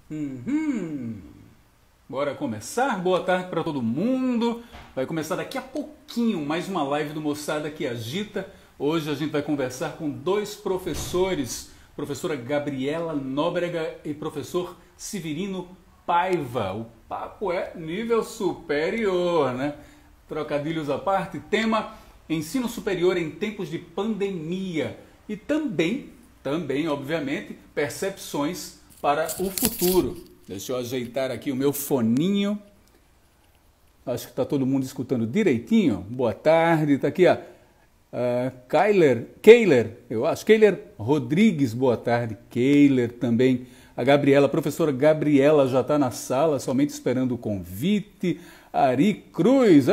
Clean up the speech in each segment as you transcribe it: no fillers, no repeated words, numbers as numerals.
Uhum. Bora começar? Boa tarde para todo mundo. Vai começar daqui a pouquinho mais uma live do Moçada que Agita. Hoje a gente vai conversar com dois professores, professora Gabriela Nóbrega e professor Severino Paiva. O papo é nível superior, né? Trocadilhos à parte, tema ensino superior em tempos de pandemia e também, obviamente, percepções para o futuro. Deixa eu ajeitar aqui o meu foninho. Acho que está todo mundo escutando direitinho. Boa tarde, está aqui a Keiler, eu acho, Keiler Rodrigues, boa tarde, Keiler também. A Gabriela, a professora Gabriela já está na sala, somente esperando o convite. Ari Cruz,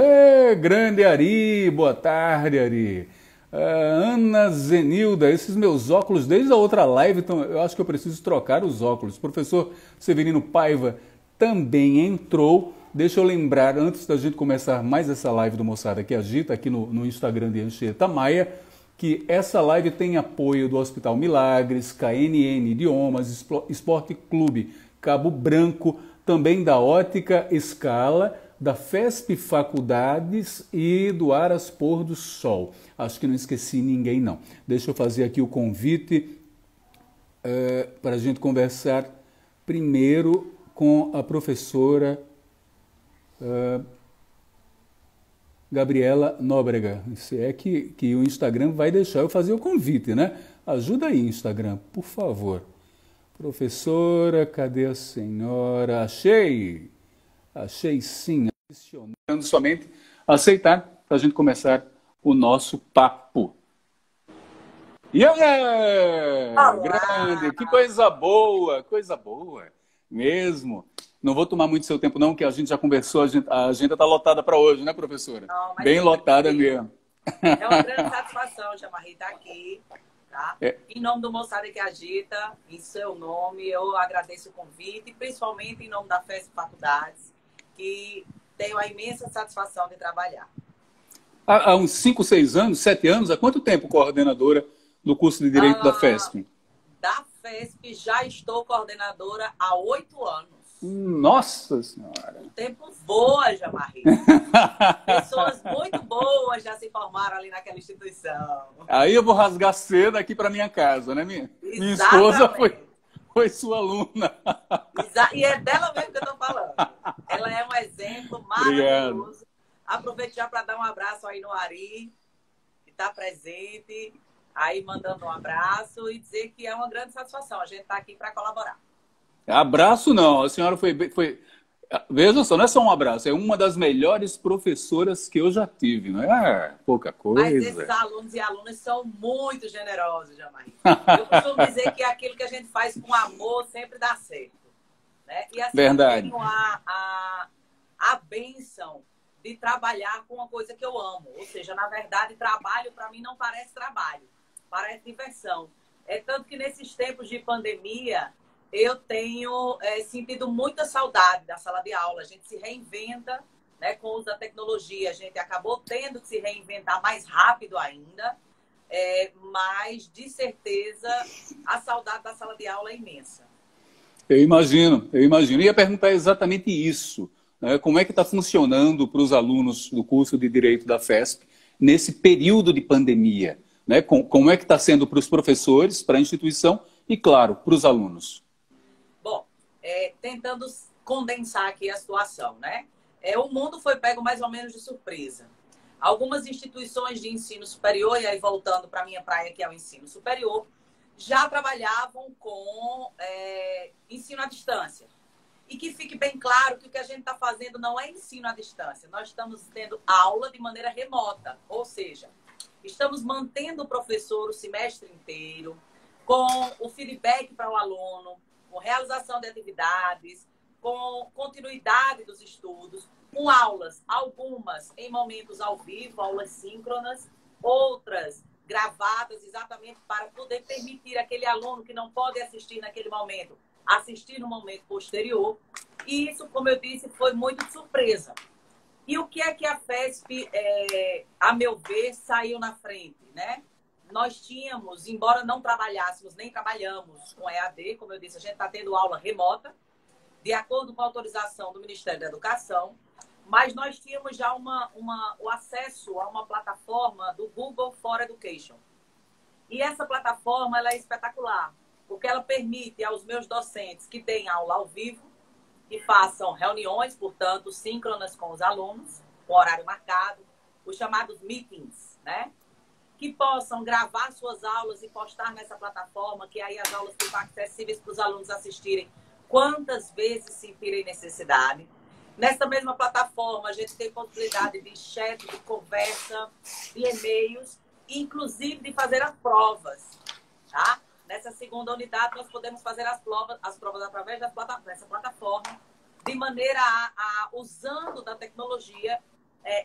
grande Ari, boa tarde, Ari. Ana Zenilda, esses meus óculos, desde a outra live, então eu acho que eu preciso trocar os óculos. Professor Severino Paiva também entrou. Deixa eu lembrar, antes da gente começar mais essa live do Moçada que Agita, aqui no Instagram de Anchieta Maia, que essa live tem apoio do Hospital Milagres, KNN Idiomas, Esporte Clube Cabo Branco, também da Ótica Escala, da FESP Faculdades e do Aras Pôr do Sol. Acho que não esqueci ninguém, não. Deixa eu fazer aqui o convite para a gente conversar primeiro com a professora Gabriela Nóbrega. Se é que o Instagram vai deixar eu fazer o convite, né? Ajuda aí, Instagram, por favor. Professora, cadê a senhora? Achei sim. Adicionando somente aceitar para a gente começar o nosso papo. Grande, que coisa boa, mesmo. Não vou tomar muito seu tempo não, que a gente já conversou, a agenda está lotada para hoje, né, professora? Não, Bem lotada mesmo. É uma grande satisfação, Jamarri, estar aqui, tá? É. Em nome do Moçada que Agita, em seu nome, eu agradeço o convite, principalmente em nome da FESP Faculdades, que tenho a imensa satisfação de trabalhar. Há uns 5, 6 anos, 7 anos, há quanto tempo coordenadora do curso de Direito da FESP? Da FESP já estou coordenadora há 8 anos. Nossa Senhora! O tempo voa, Jamarri. Pessoas muito boas já se formaram ali naquela instituição. Aí eu vou rasgar cedo aqui para minha casa, né? Minha esposa foi sua aluna. E é dela mesmo que eu estou falando. Ela é um exemplo maravilhoso. Obrigado. Aproveito já para dar um abraço aí no Ari, que está presente, aí mandando um abraço e dizer que é uma grande satisfação. A gente está aqui para colaborar. Abraço não, a senhora foi... Veja só, não é só um abraço, é uma das melhores professoras que eu já tive, não é pouca coisa. Mas esses alunos e alunas são muito generosos, Jamai. Eu costumo dizer que aquilo que a gente faz com amor sempre dá certo. Né? E assim, verdade. Eu tenho a bênção de trabalhar com uma coisa que eu amo. Ou seja, na verdade, trabalho para mim não parece trabalho, parece diversão. É tanto que nesses tempos de pandemia, eu tenho sentido muita saudade da sala de aula. A gente se reinventa, né, com o uso da tecnologia. A gente acabou tendo que se reinventar mais rápido ainda, mas, de certeza, a saudade da sala de aula é imensa. Eu imagino. Ia perguntar exatamente isso. Né? Como é que está funcionando para os alunos do curso de Direito da FESP nesse período de pandemia? Né? Como é que está sendo para os professores, para a instituição e, claro, para os alunos? Bom, tentando condensar aqui a situação, né? O mundo foi pego mais ou menos de surpresa. Algumas instituições de ensino superior, e aí voltando para a minha praia, que é o ensino superior, já trabalhavam com ensino à distância. E que fique bem claro que o que a gente está fazendo não é ensino à distância. Nós estamos tendo aula de maneira remota, ou seja, estamos mantendo o professor o semestre inteiro, com o feedback para o aluno, com realização de atividades, com continuidade dos estudos, com aulas, algumas em momentos ao vivo, aulas síncronas, outras gravadas exatamente para poder permitir aquele aluno que não pode assistir naquele momento, assistir no momento posterior. E isso, como eu disse, foi muito de surpresa. E o que é que a FESP, a meu ver, saiu na frente, né? Nós tínhamos, embora não trabalhássemos, nem trabalhamos com EAD, como eu disse, a gente está tendo aula remota, de acordo com a autorização do Ministério da Educação, mas nós tínhamos já o acesso a uma plataforma do Google for Education. E essa plataforma ela é espetacular, porque ela permite aos meus docentes que deem aula ao vivo, que façam reuniões, portanto, síncronas com os alunos, com horário marcado, os chamados meetings, né? Que possam gravar suas aulas e postar nessa plataforma, que aí as aulas ficam acessíveis para os alunos assistirem quantas vezes sentirem necessidade. Nessa mesma plataforma, a gente tem possibilidade de chat, de conversa, de e-mails, inclusive de fazer as provas, tá? Nessa segunda unidade, nós podemos fazer as provas através dessa plataforma, de maneira usando da tecnologia,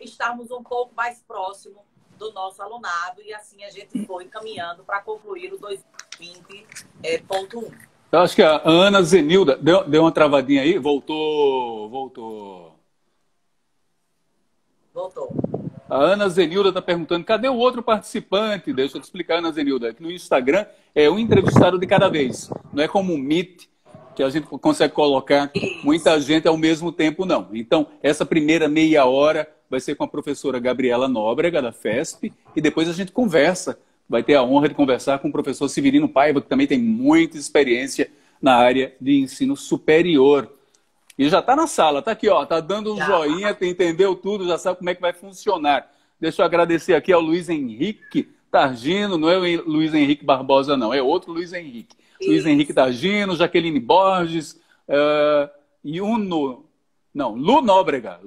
estarmos um pouco mais próximo do nosso alunado, e assim a gente foi caminhando para concluir o 2020.1. Eu acho que a Ana Zenilda deu uma travadinha aí, voltou. A Ana Zenilda está perguntando, cadê o outro participante? Deixa eu te explicar, Ana Zenilda, que no Instagram é um entrevistado de cada vez. Não é como o Meet, que a gente consegue colocar muita gente ao mesmo tempo, não. Então, essa primeira meia hora vai ser com a professora Gabriela Nóbrega, da FESP, e depois a gente conversa. Vai ter a honra de conversar com o professor Severino Paiva, que também tem muita experiência na área de ensino superior. E já está na sala, está aqui, ó, está dando um joinha, entendeu tudo, já sabe como é que vai funcionar. Deixa eu agradecer aqui ao Luiz Henrique Targino, não é o Luiz Henrique Barbosa, não, é outro Luiz Henrique. Isso. Luiz Henrique Targino, Jaqueline Borges, Lu Nóbrega,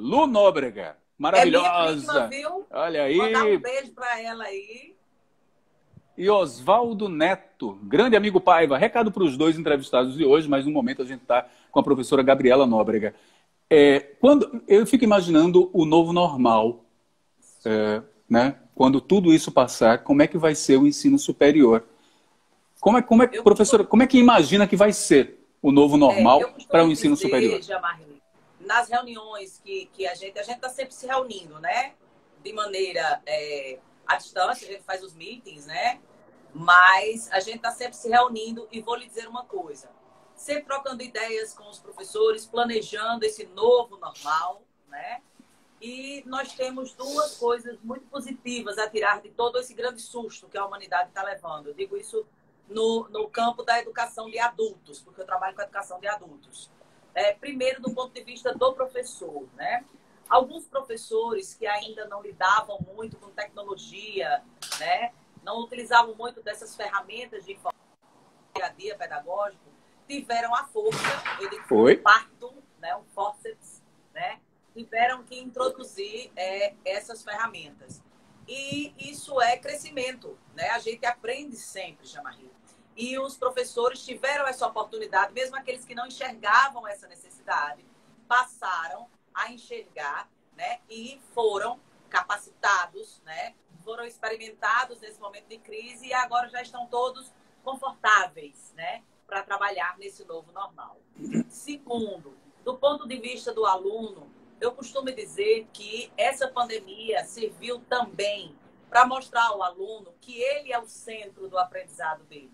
maravilhosa. É minha prima, viu? Olha aí. Vou dar um beijo para ela aí. E Oswaldo Neto, grande amigo Paiva. Recado para os dois entrevistados de hoje, mas no momento a gente está com a professora Gabriela Nóbrega. Quando eu fico imaginando o novo normal, né? Quando tudo isso passar, como é que vai ser o ensino superior? Professora, como é que imagina que vai ser o novo normal para o ensino superior? Jamarli, nas reuniões que a gente está sempre se reunindo, né? De maneira à distância, a gente faz os meetings, né? Mas a gente está sempre se reunindo e vou lhe dizer uma coisa. Sempre trocando ideias com os professores, planejando esse novo normal, né? E nós temos duas coisas muito positivas a tirar de todo esse grande susto que a humanidade está levando. Eu digo isso no campo da educação de adultos, porque eu trabalho com a educação de adultos. Primeiro, do ponto de vista do professor, né? Alguns professores que ainda não lidavam muito com tecnologia, né? Não utilizavam muito dessas ferramentas de informação dia a dia pedagógico, tiveram a força, um parto, né? Um forceps, né? Tiveram que introduzir essas ferramentas. E isso é crescimento, né? A gente aprende sempre, Jamarli. E os professores tiveram essa oportunidade, mesmo aqueles que não enxergavam essa necessidade, passaram a enxergar, né? E foram capacitados, né? Foram experimentados nesse momento de crise e agora já estão todos confortáveis, né? Para trabalhar nesse novo normal. Segundo, do ponto de vista do aluno, eu costumo dizer que essa pandemia serviu também para mostrar ao aluno que ele é o centro do aprendizado dele.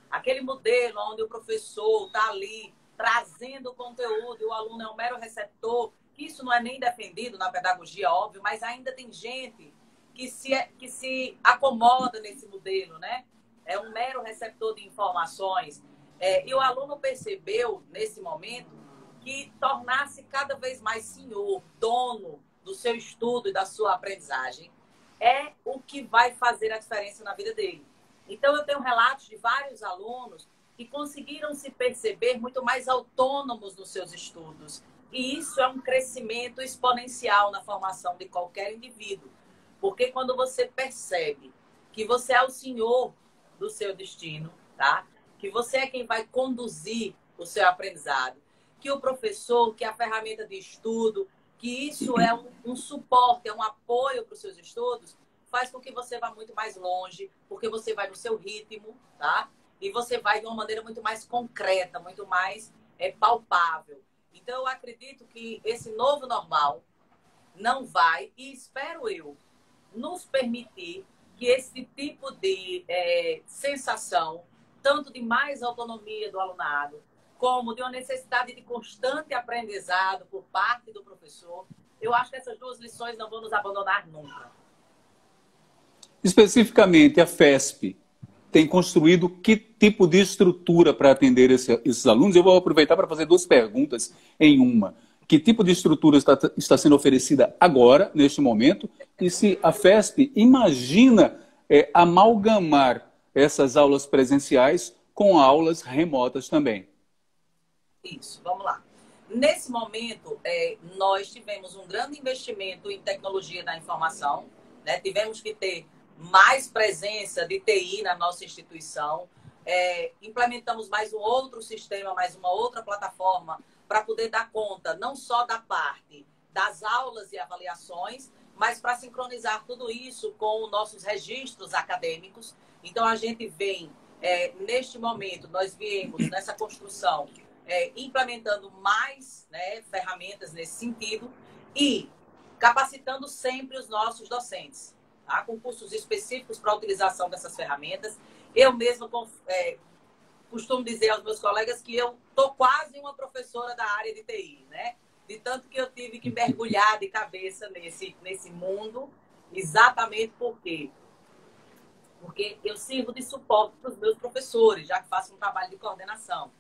Aquele modelo onde o professor está ali trazendo o conteúdo e o aluno é um mero receptor, que isso não é nem defendido na pedagogia, óbvio, mas ainda tem gente que se acomoda nesse modelo, né? É um mero receptor de informações. E o aluno percebeu, nesse momento, que tornar-se cada vez mais senhor, dono do seu estudo e da sua aprendizagem, é o que vai fazer a diferença na vida dele. Então, eu tenho relatos de vários alunos que conseguiram se perceber muito mais autônomos nos seus estudos. E isso é um crescimento exponencial na formação de qualquer indivíduo. Porque quando você percebe que você é o senhor do seu destino, tá? Que você é quem vai conduzir o seu aprendizado, que o professor, que a ferramenta de estudo, que isso é um suporte, é um apoio para os seus estudos, faz com que você vá muito mais longe, porque você vai no seu ritmo, tá? E você vai de uma maneira muito mais concreta, muito mais palpável. Então, eu acredito que esse novo normal não vai, e espero eu, nos permitir que esse tipo de sensação, tanto de mais autonomia do alunado, como de uma necessidade de constante aprendizado por parte do professor. Eu acho que essas duas lições não vão nos abandonar nunca. Especificamente, a FESP tem construído que tipo de estrutura para atender esses alunos? Eu vou aproveitar para fazer duas perguntas em uma. Que tipo de estrutura está sendo oferecida agora, neste momento? E se a FESP imagina amalgamar essas aulas presenciais com aulas remotas também? Isso, vamos lá. Nesse momento, nós tivemos um grande investimento em tecnologia da informação, né? Tivemos que ter mais presença de TI na nossa instituição, implementamos mais um outro sistema, mais uma outra plataforma para poder dar conta não só da parte das aulas e avaliações, mas para sincronizar tudo isso com os nossos registros acadêmicos. Então, a gente vem, neste momento, nós viemos nessa construção implementando mais, né, ferramentas nesse sentido e capacitando sempre os nossos docentes, tá? Com cursos específicos para a utilização dessas ferramentas. Eu mesma costumo dizer aos meus colegas que eu estou quase uma professora da área de TI, né? De tanto que eu tive que mergulhar de cabeça nesse mundo, exatamente porque eu sirvo de suporte para os meus professores, já que faço um trabalho de coordenação.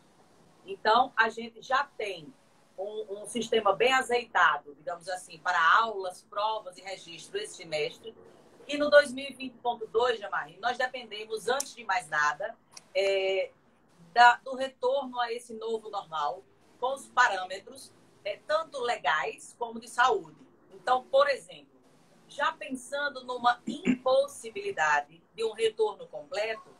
Então, a gente já tem um sistema bem azeitado, digamos assim, para aulas, provas e registro esse semestre. E no 2020.2, Jamari, nós dependemos, antes de mais nada, do retorno a esse novo normal, com os parâmetros, tanto legais como de saúde. Então, por exemplo, já pensando numa impossibilidade de um retorno completo,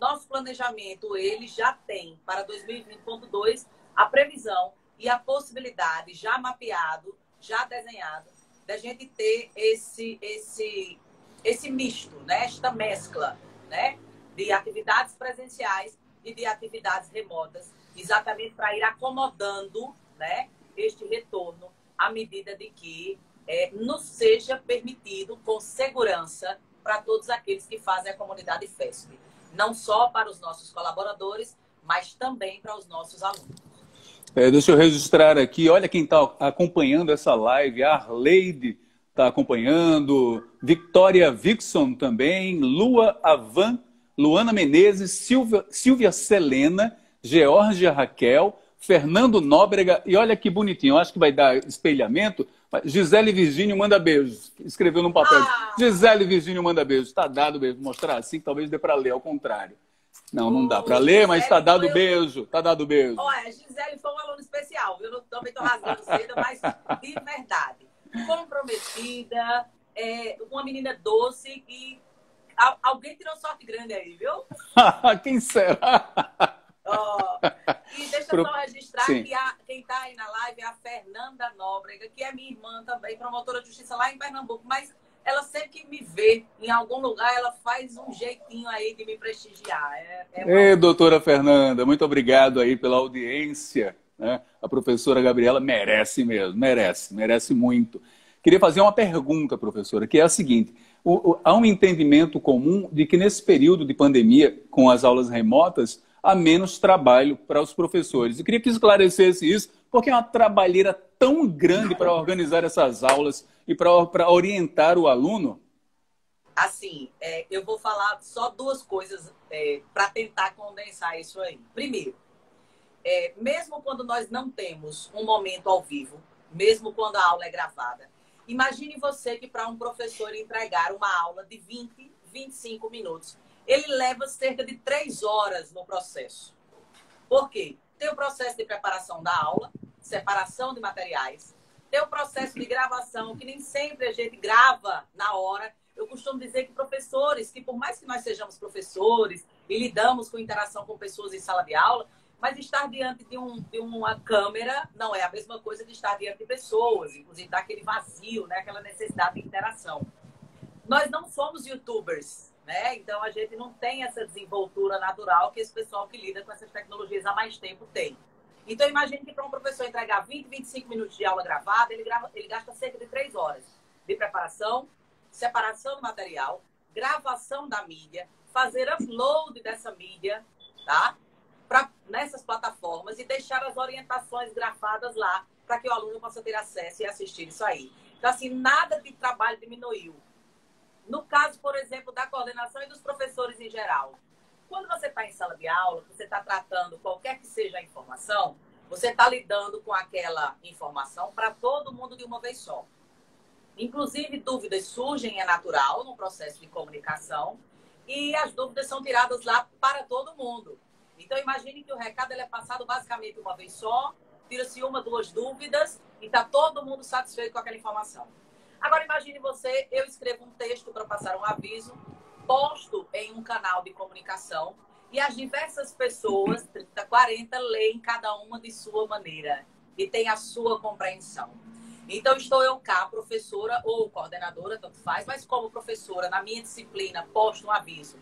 nosso planejamento, ele já tem, para 2020.2, a previsão e a possibilidade já mapeado, já desenhado, da gente ter esse misto, né? Esta mescla, né? De atividades presenciais e de atividades remotas, exatamente para ir acomodando, né, este retorno à medida de que nos seja permitido com segurança para todos aqueles que fazem a comunidade FESP. Não só para os nossos colaboradores, mas também para os nossos alunos. Deixa eu registrar aqui, olha quem está acompanhando essa live, a Arleide está acompanhando, Victoria Vixon também, Lua Avan, Luana Menezes, Silvia Selena, Georgia Raquel, Fernando Nóbrega, e olha que bonitinho, eu acho que vai dar espelhamento, Gisele Virgínio manda beijos, escreveu num papel, Gisele Virgínio manda beijos, está dado beijo, mostrar assim, talvez dê para ler, ao contrário. Não dá para ler, mas está dado beijo, está dado beijo. Olha, a Gisele foi um aluno especial, eu também estou rasgando cedo, mas de verdade, comprometida, uma menina doce e alguém tirou sorte grande aí, viu? Quem será? E deixa eu só registrar Sim. que quem está aí na live é a Fernanda Nóbrega, que é minha irmã também, promotora de justiça lá em Pernambuco, mas ela sempre que me vê em algum lugar, ela faz um jeitinho aí de me prestigiar. Doutora Fernanda, muito obrigado aí pela audiência, né? A professora Gabriela merece mesmo, merece muito. Queria fazer uma pergunta, professora, que é a seguinte: há um entendimento comum de que nesse período de pandemia, com as aulas remotas, há menos trabalho para os professores. Eu queria que esclarecesse isso, porque é uma trabalheira tão grande para organizar essas aulas e para orientar o aluno. Assim, eu vou falar só duas coisas para tentar condensar isso aí. Primeiro, mesmo quando nós não temos um momento ao vivo, mesmo quando a aula é gravada, imagine você que para um professor entregar uma aula de 20, 25 minutos, ele leva cerca de 3 horas no processo. Por quê? Tem o processo de preparação da aula, separação de materiais, tem o processo de gravação, que nem sempre a gente grava na hora. Eu costumo dizer que professores, que por mais que nós sejamos professores e lidamos com interação com pessoas em sala de aula, mas estar diante de uma câmera não é a mesma coisa de estar diante de pessoas, inclusive dá aquele vazio, né? Aquela necessidade de interação. Nós não somos youtubers, né? Então a gente não tem essa desenvoltura natural que esse pessoal que lida com essas tecnologias há mais tempo tem. Então imagine que para um professor entregar 20, 25 minutos de aula gravada, ele gasta cerca de 3 horas de preparação, separação do material, gravação da mídia, fazer upload dessa mídia, tá? Para nessas plataformas e deixar as orientações grafadas lá para que o aluno possa ter acesso e assistir isso aí. Então, assim, nada de trabalho diminuiu. No caso, por exemplo, da coordenação e dos professores em geral. Quando você está em sala de aula, você está tratando qualquer que seja a informação, você está lidando com aquela informação para todo mundo de uma vez só. Inclusive, dúvidas surgem, é natural, no processo de comunicação, e as dúvidas são tiradas lá para todo mundo. Então, imagine que o recado ele é passado basicamente uma vez só, tira-se uma, duas dúvidas, e está todo mundo satisfeito com aquela informação. Agora, imagine você, eu escrevo um texto para passar um aviso, posto em um canal de comunicação, e as diversas pessoas, 30, 40, leem cada uma de sua maneira, e tem a sua compreensão. Então, estou eu cá, professora ou coordenadora, tanto faz, mas como professora, na minha disciplina, posto um aviso.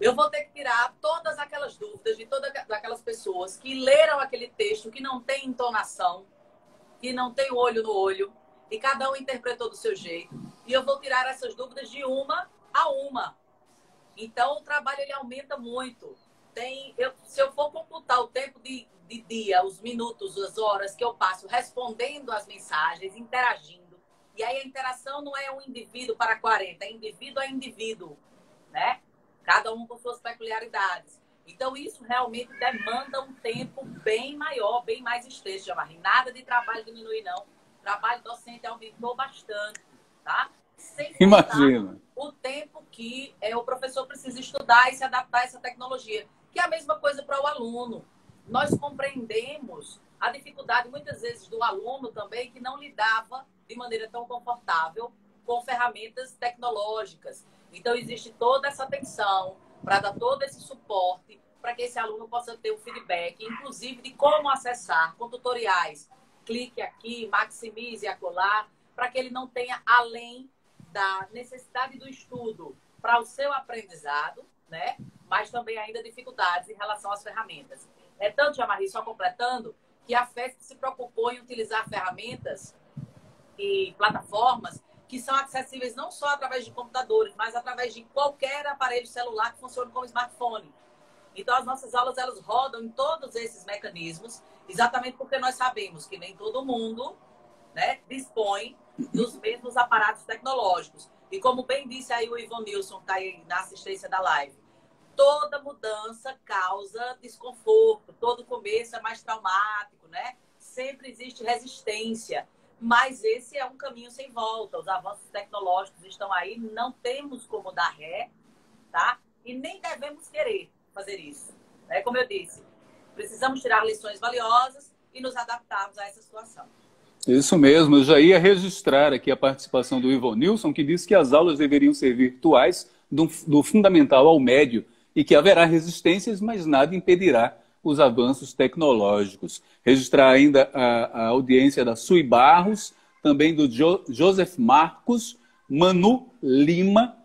Eu vou ter que tirar todas aquelas dúvidas de todas aquelas pessoas que leram aquele texto, que não tem entonação, que não tem olho no olho, e cada um interpretou do seu jeito. E eu vou tirar essas dúvidas de uma a uma. Então, o trabalho ele aumenta muito. Se eu for computar o tempo de dia, os minutos, as horas que eu passo respondendo as mensagens, interagindo, e aí a interação não é um indivíduo para 40, é indivíduo a indivíduo, né? Cada um com suas peculiaridades. Então, isso realmente demanda um tempo bem maior, bem mais extenso, Jamarri. Nada de trabalho diminuir, não. O trabalho docente aumentou bastante, tá? Sem Imagina. o tempo que o professor precisa estudar e se adaptar a essa tecnologia. Que é a mesma coisa para o aluno. Nós compreendemos a dificuldade, muitas vezes, do aluno também, que não lidava de maneira tão confortável com ferramentas tecnológicas. Então, existe toda essa atenção para dar todo esse suporte para que esse aluno possa ter um feedback, inclusive de como acessar com tutoriais. Clique aqui, maximize acolá, para que ele não tenha, além da necessidade do estudo para o seu aprendizado, né? Mas também ainda dificuldades em relação às ferramentas. É tanto, Jamarri, só completando, que a FESP se preocupou em utilizar ferramentas e plataformas que são acessíveis não só através de computadores, mas através de qualquer aparelho celular que funcione como smartphone. Então, as nossas aulas elas rodam em todos esses mecanismos, exatamente porque nós sabemos que nem todo mundo, né, dispõe dos mesmos aparatos tecnológicos. E como bem disse aí o Ivan Nilson, que está aí na assistência da live, toda mudança causa desconforto, todo começo é mais traumático, né? Sempre existe resistência, mas esse é um caminho sem volta. Os avanços tecnológicos estão aí, não temos como dar ré, tá? E nem devemos querer fazer isso. Né? Como eu disse, precisamos tirar lições valiosas e nos adaptarmos a essa situação. Isso mesmo, eu já ia registrar aqui a participação do Ivan Nilson, que disse que as aulas deveriam ser virtuais do fundamental ao médio e que haverá resistências, mas nada impedirá os avanços tecnológicos. Registrar ainda a audiência da Sui Barros, também do Joseph Marcos, Manu Lima,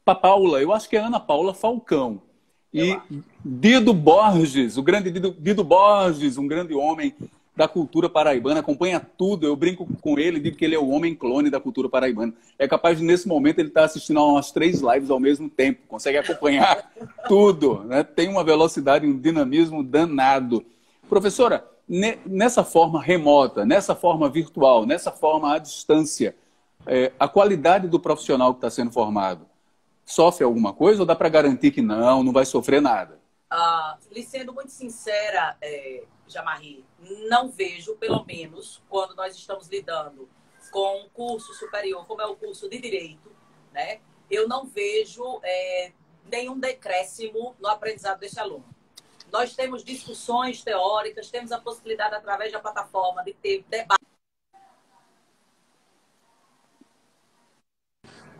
Paula, eu acho que é Ana Paula Falcão. E Dido Borges, o grande Dido Borges, um grande homem da cultura paraibana, acompanha tudo. Eu brinco com ele, digo que ele é o homem clone da cultura paraibana. É capaz de, nesse momento, ele estar assistindo a umas 3 lives ao mesmo tempo, consegue acompanhar tudo, né? Tem uma velocidade, um dinamismo danado. Professora, nessa forma remota, nessa forma virtual, nessa forma à distância, a qualidade do profissional que está sendo formado sofre alguma coisa ou dá para garantir que não vai sofrer nada? Lhe sendo muito sincera, Jamarri, não vejo, pelo menos, quando nós estamos lidando com um curso superior, como é o curso de Direito, né? Eu não vejo nenhum decréscimo no aprendizado desse aluno. Nós temos discussões teóricas, temos a possibilidade, através da plataforma, de ter debate.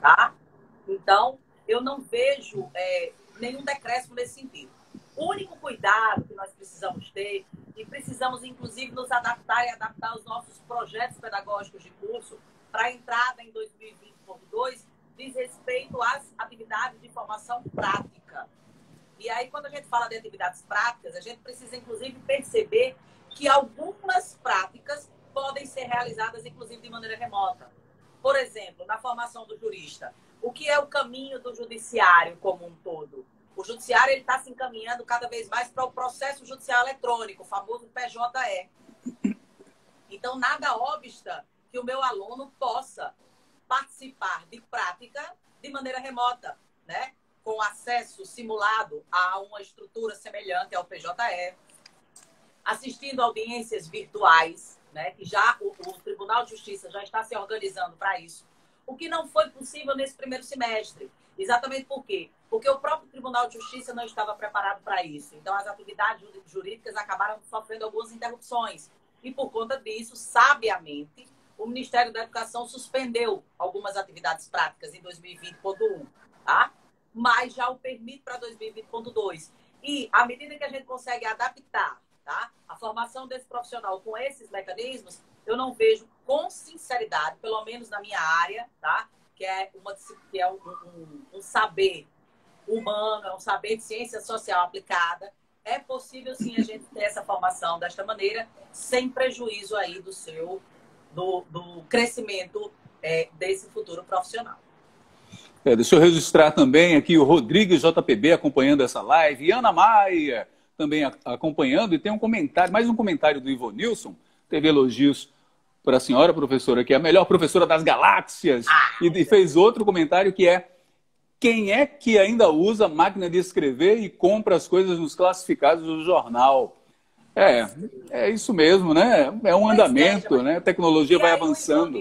Tá? Então, eu não vejo nenhum decréscimo nesse sentido. O único cuidado que nós precisamos ter, e precisamos, inclusive, nos adaptar e adaptar os nossos projetos pedagógicos de curso para a entrada em 2020.2, diz respeito às atividades de formação prática. E aí, quando a gente fala de atividades práticas, a gente precisa, inclusive, perceber que algumas práticas podem ser realizadas, inclusive, de maneira remota. Por exemplo, na formação do jurista, o que é o caminho do judiciário como um todo? O judiciário está se encaminhando cada vez mais para o processo judicial eletrônico, o famoso PJE. Então, nada obsta que o meu aluno possa participar de prática de maneira remota, né? Com acesso simulado a uma estrutura semelhante ao PJE, assistindo audiências virtuais, né? Que já o Tribunal de Justiça já está se organizando para isso. O que não foi possível nesse primeiro semestre. Exatamente por quê? Porque o próprio Tribunal de Justiça não estava preparado para isso. Então, as atividades jurídicas acabaram sofrendo algumas interrupções. E, por conta disso, sabiamente, o Ministério da Educação suspendeu algumas atividades práticas em 2020.1, tá? Mas já o permite para 2020.2. E, à medida que a gente consegue adaptar, tá, a formação desse profissional com esses mecanismos, eu não vejo com sinceridade, pelo menos na minha área, tá, que é um saber humano, é um saber de ciência social aplicada, é possível sim a gente ter essa formação desta maneira, sem prejuízo aí do crescimento desse futuro profissional. Deixa eu registrar também aqui o Rodrigues JPB acompanhando essa live, e Ana Maia também acompanhando, e tem um comentário, mais um comentário do Ivonilson, teve elogios para a senhora professora, que é a melhor professora das galáxias, e fez outro comentário que é: quem é que ainda usa máquina de escrever e compra as coisas nos classificados do jornal? É isso mesmo, né? É um andamento, né? A tecnologia vai avançando.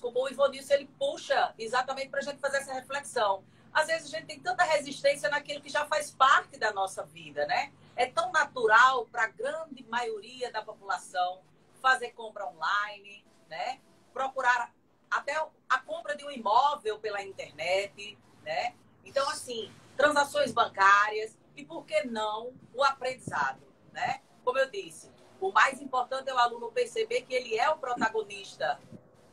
O Ivonilson, ele puxa exatamente para a gente fazer essa reflexão. Às vezes a gente tem tanta resistência naquilo que já faz parte da nossa vida, né? É tão natural para a grande maioria da população fazer compra online, né? Procurar até a compra de um imóvel pela internet, né? Então, assim, transações bancárias e, por que não, o aprendizado, né? Como eu disse, o mais importante é o aluno perceber que ele é o protagonista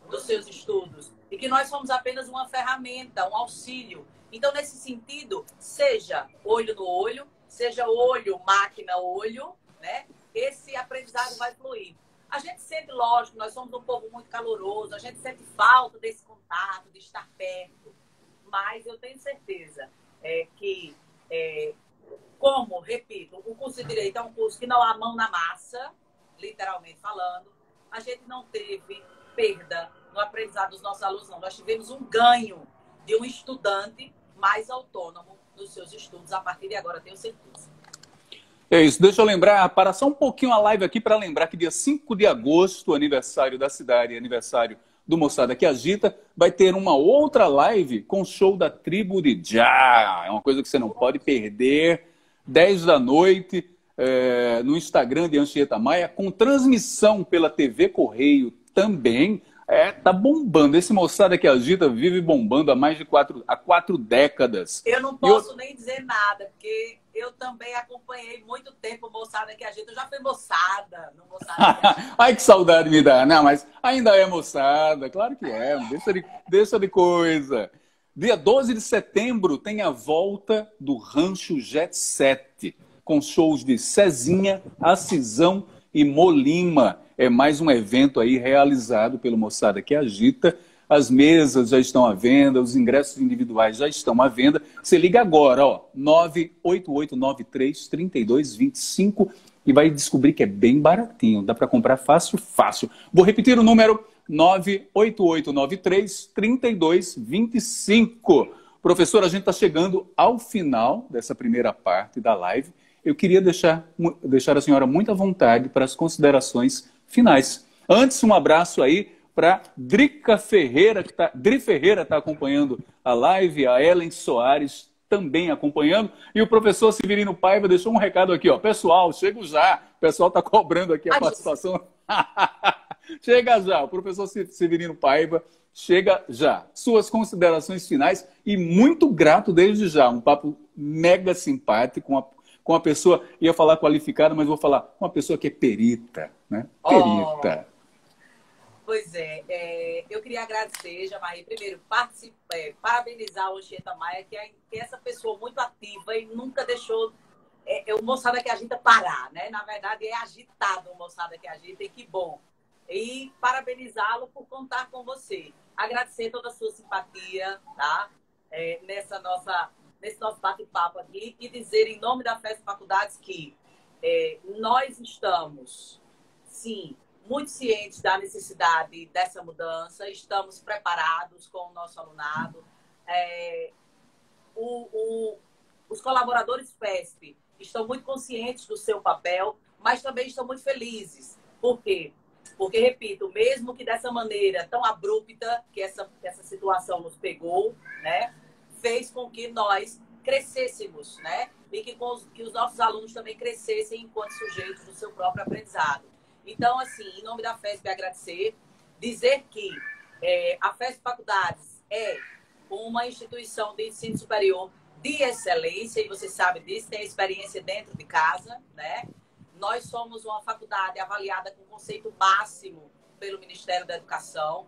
dos seus estudos e que nós somos apenas uma ferramenta, um auxílio. Então, nesse sentido, seja olho no olho, seja olho, máquina, olho, né? Esse aprendizado vai fluir. A gente sente, lógico, nós somos um povo muito caloroso, a gente sente falta desse contato, de estar perto, mas eu tenho certeza que, como, repito, o curso de Direito é um curso que não há mão na massa, literalmente falando, a gente não teve perda no aprendizado dos nossos alunos, não. Nós tivemos um ganho de um estudante mais autônomo nos seus estudos, a partir de agora, tenho certeza. É isso, deixa eu lembrar, parar só um pouquinho a live aqui para lembrar que dia 5 de agosto, aniversário da cidade, aniversário do Moçada que Agita, vai ter uma outra live com o show da Tribo de Já. É uma coisa que você não pode perder, 10 da noite, no Instagram de Anchieta Maia, com transmissão pela TV Correio também. Tá bombando. Esse Moçada que Agita vive bombando há mais de 4 décadas. Eu não posso nem dizer nada, porque eu também acompanhei muito tempo o Moçada que Agita. Eu já fui moçada no Moçada que Agita. Ai, que saudade me dá. Não, mas ainda é moçada. Claro que é. Deixa de coisa. Dia 12 de setembro tem a volta do Rancho Jet Set, com shows de Cezinha, Acisão e Molima. É mais um evento aí realizado pelo Moçada que Agita. As mesas já estão à venda, os ingressos individuais já estão à venda. Você liga agora, ó, 98893-3225 e vai descobrir que é bem baratinho. Dá para comprar fácil, fácil. Vou repetir o número, 98893-3225. Professor, a gente está chegando ao final dessa primeira parte da live. Eu queria deixar a senhora muito à vontade para as considerações finais. Antes, um abraço aí para Drica Ferreira, Dri Ferreira está acompanhando a live, a Ellen Soares também acompanhando, e o professor Severino Paiva deixou um recado aqui, ó, pessoal, chego já, o pessoal está cobrando aqui a participação. Chega já, o professor Severino Paiva, chega já. Suas considerações finais e muito grato desde já, um papo mega simpático, com a pessoa, ia falar qualificada, mas vou falar com uma pessoa que é perita, né? Perita. Pois eu queria agradecer, Jamaí, primeiro, parabenizar o Anchieta Maia, que é essa pessoa muito ativa e nunca deixou o Moçada que Agita parar, né? Na verdade, é agitado o Moçada que Agita, e que bom. E parabenizá-lo por contar com você. Agradecer toda a sua simpatia, tá? nesse nosso bate-papo aqui e dizer, em nome da FESP Faculdades, que nós estamos, sim, muito cientes da necessidade dessa mudança, estamos preparados com o nosso alunado. Os colaboradores FESP estão muito conscientes do seu papel, mas também estão muito felizes. Por quê? Porque, repito, mesmo que dessa maneira tão abrupta que essa situação nos pegou, né, fez com que nós crescêssemos, né, e que os nossos alunos também crescessem enquanto sujeitos do seu próprio aprendizado. Então, assim, em nome da FESP, agradecer, dizer que a FESP Faculdades é uma instituição de ensino superior de excelência, e você sabe disso, tem experiência dentro de casa, né? Nós somos uma faculdade avaliada com conceito máximo pelo Ministério da Educação.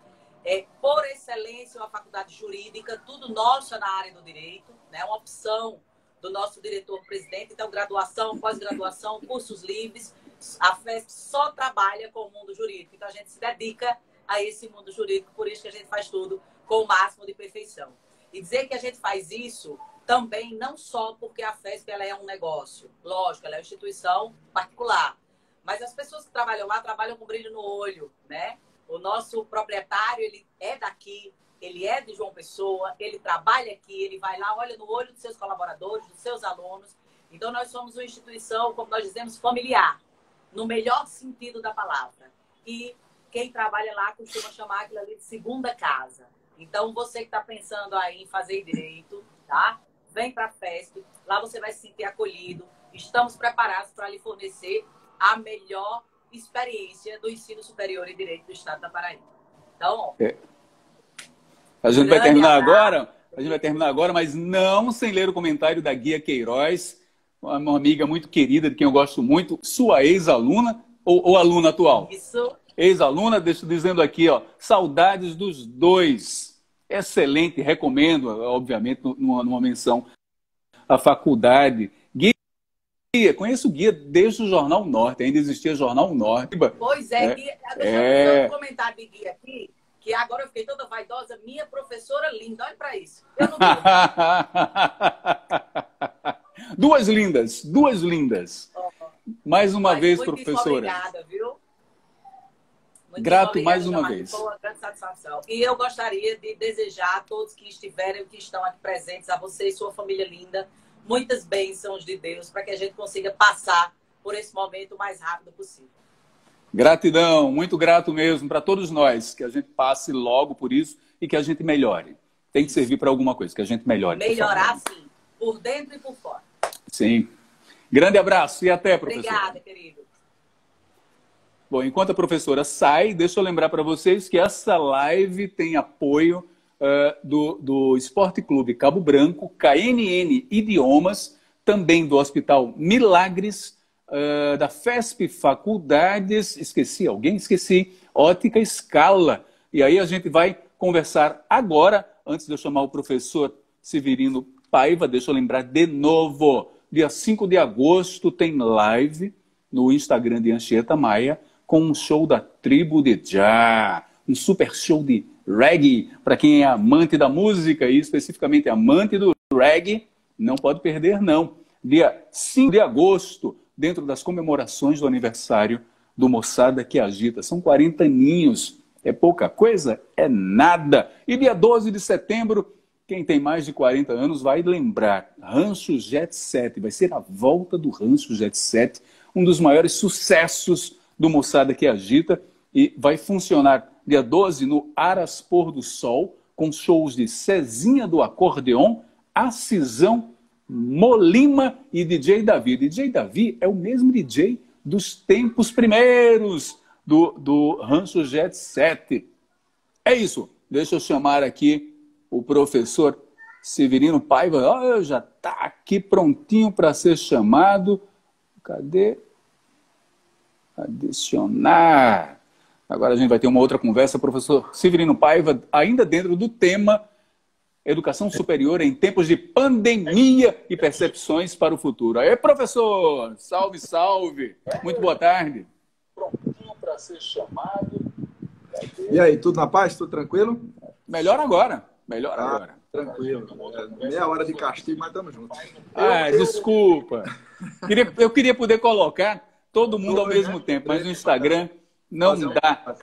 Por excelência, uma faculdade jurídica, tudo nosso na área do direito, né? Uma opção do nosso diretor-presidente. Então, graduação, pós-graduação, cursos livres. A FESP só trabalha com o mundo jurídico. Então, a gente se dedica a esse mundo jurídico, por isso que a gente faz tudo com o máximo de perfeição. E dizer que a gente faz isso também não só porque a FESP ela é um negócio. Lógico, ela é uma instituição particular. Mas as pessoas que trabalham lá trabalham com brilho no olho, né? O nosso proprietário, ele é daqui, ele é de João Pessoa, ele trabalha aqui, ele vai lá, olha no olho dos seus colaboradores, dos seus alunos. Então, nós somos uma instituição, como nós dizemos, familiar, no melhor sentido da palavra. E quem trabalha lá costuma chamar aquilo ali de segunda casa. Então, você que está pensando aí em fazer direito, tá? Vem para a FESP, lá você vai se sentir acolhido. Estamos preparados para lhe fornecer a melhor experiência do ensino superior em direito do Estado da Paraíba. Então, a gente vai terminar agora, mas não sem ler o comentário da Guia Queiroz, uma amiga muito querida, de quem eu gosto muito, sua ex-aluna ou aluna atual? Isso. Ex-aluna, dizendo aqui, ó, saudades dos dois. Excelente, recomendo, obviamente, numa menção à faculdade. Guia, conheço o Guia desde o Jornal Norte, ainda existia Jornal Norte. Pois é, Guia, deixa eu fazer um comentário de Guia aqui, que agora eu fiquei toda vaidosa, minha professora linda, olha para isso. Eu não Duas lindas. Mais uma vez, professora. Obrigada, viu? Grato mais uma vez. Foi uma grande satisfação. E eu gostaria de desejar a todos que estiverem, que estão aqui presentes, a você e sua família linda, muitas bênçãos de Deus para que a gente consiga passar por esse momento o mais rápido possível. Gratidão, muito grato mesmo para todos nós, que a gente passe logo por isso e que a gente melhore. Tem que servir para alguma coisa, que a gente melhore. Melhorar, sim, por dentro e por fora. Sim. Grande abraço e até, professora. Obrigada, querido. Bom, enquanto a professora sai, deixa eu lembrar para vocês que essa live tem apoio do Esporte Clube Cabo Branco, KNN Idiomas, também do Hospital Milagres, da FESP Faculdades, esqueci alguém? Esqueci, Ótica Scala. E aí a gente vai conversar agora, antes de eu chamar o professor Severino Paiva, deixa eu lembrar de novo, dia 5 de agosto tem live no Instagram de Anchieta Maia, com um show da Tribo de Jah, um super show de reggae, para quem é amante da música e especificamente amante do reggae, não pode perder não. Dia 5 de agosto, dentro das comemorações do aniversário do Moçada que Agita. São 40 aninhos, é pouca coisa? É nada. E dia 12 de setembro, quem tem mais de 40 anos vai lembrar, Rancho Jet Set, vai ser a volta do Rancho Jet Set, um dos maiores sucessos do Moçada que Agita, e vai funcionar dia 12 no Aras Pôr do Sol, com shows de Cezinha do Acordeon, Acisão, Molima e DJ Davi. DJ Davi é o mesmo DJ dos tempos primeiros do Rancho Jet Set. É isso. Deixa eu chamar aqui o professor Severino Paiva. Já está aqui prontinho para ser chamado. Cadê? Adicionar. Agora a gente vai ter uma outra conversa, professor Severino Paiva, ainda dentro do tema Educação Superior em tempos de pandemia e percepções para o futuro. Aí, professor, salve, salve. Muito boa tarde. Prontinho para ser chamado. E aí, tudo na paz? Tudo tranquilo? Melhor agora. Melhor agora. Tranquilo. Meia hora de castigo, mas estamos juntos. Desculpa. Eu queria poder colocar todo mundo ao mesmo tempo, mas no Instagram não dá.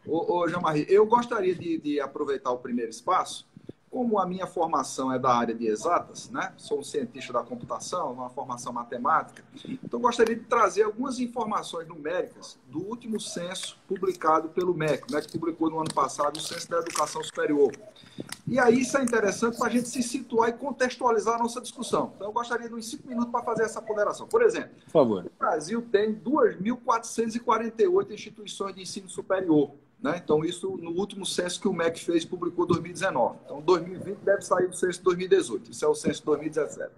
Ô, Jean-Marie, eu gostaria de aproveitar o primeiro espaço. Como a minha formação é da área de exatas, né? Sou um cientista da computação, uma formação matemática, então gostaria de trazer algumas informações numéricas do último censo publicado pelo MEC, né, que publicou no ano passado o Censo da Educação Superior. E aí isso é interessante para a gente se situar e contextualizar a nossa discussão. Então eu gostaria de uns 5 minutos para fazer essa ponderação. Por exemplo, por favor. O Brasil tem 2.448 instituições de ensino superior. Né? Então, isso no último censo que o MEC fez, publicou em 2019. Então, 2020 deve sair do censo de 2018. Isso é o censo de 2017.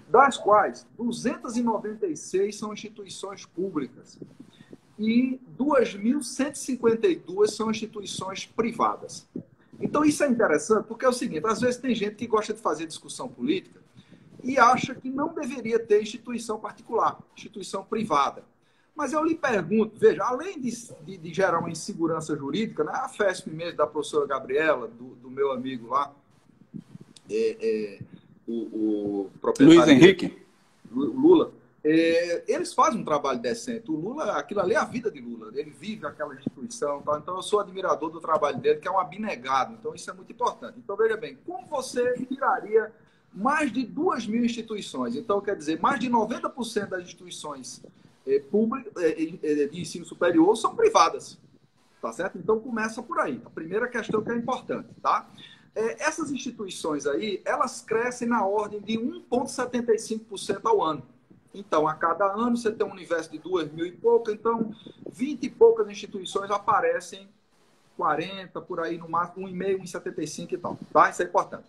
Das quais, 296 são instituições públicas e 2.152 são instituições privadas. Então, isso é interessante porque é o seguinte, às vezes tem gente que gosta de fazer discussão política e acha que não deveria ter instituição particular, instituição privada. Mas eu lhe pergunto, veja, além de gerar uma insegurança jurídica, né, a FESP mesmo, da professora Gabriela, do meu amigo lá, o proprietário... Luiz Henrique. Lula, eles fazem um trabalho decente. O Lula, aquilo ali é a vida de Lula, ele vive aquela instituição, tá? Então eu sou admirador do trabalho dele, que é um abnegado, então isso é muito importante. Então veja bem, como você tiraria mais de 2.000 instituições? Então quer dizer, mais de 90% das instituições públicas de ensino superior são privadas, tá certo? Então começa por aí, a primeira questão que é importante, tá? Essas instituições aí, elas crescem na ordem de 1,75% ao ano. Então, a cada ano você tem um universo de 2.000 e pouco, então 20 e poucas instituições aparecem, 40, por aí no máximo, 1,5, 1,75 e tal, tá? Isso é importante.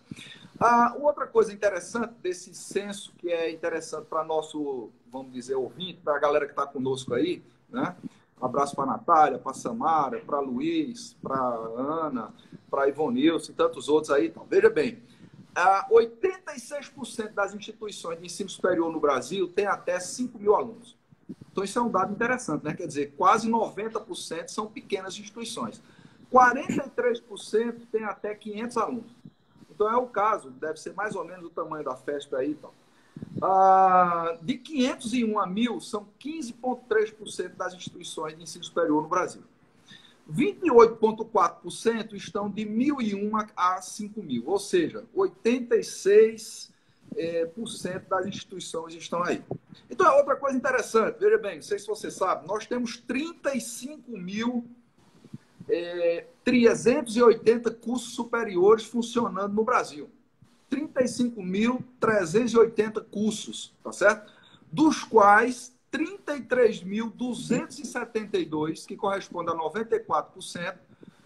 Outra coisa interessante desse censo, que é interessante para nosso, vamos dizer, ouvinte, para a galera que está conosco aí, né? Um abraço para a Natália, para a Samara, para a Luiz, para a Ana, para a Ivonilson e tantos outros aí. Então, veja bem, 86% das instituições de ensino superior no Brasil tem até 5.000 alunos. Então, isso é um dado interessante, né? Quer dizer, quase 90% são pequenas instituições. 43% tem até 500 alunos. Então, é o caso, deve ser mais ou menos o tamanho da FESP aí. Então. De 501 a 1.000, são 15,3% das instituições de ensino superior no Brasil. 28,4% estão de 1.001 a 5.000, ou seja, 86% das instituições estão aí. Então, é outra coisa interessante, veja bem, não sei se você sabe, nós temos 35.380 cursos superiores funcionando no Brasil. 35.380 cursos, tá certo? Dos quais 33.272, que corresponde a 94%,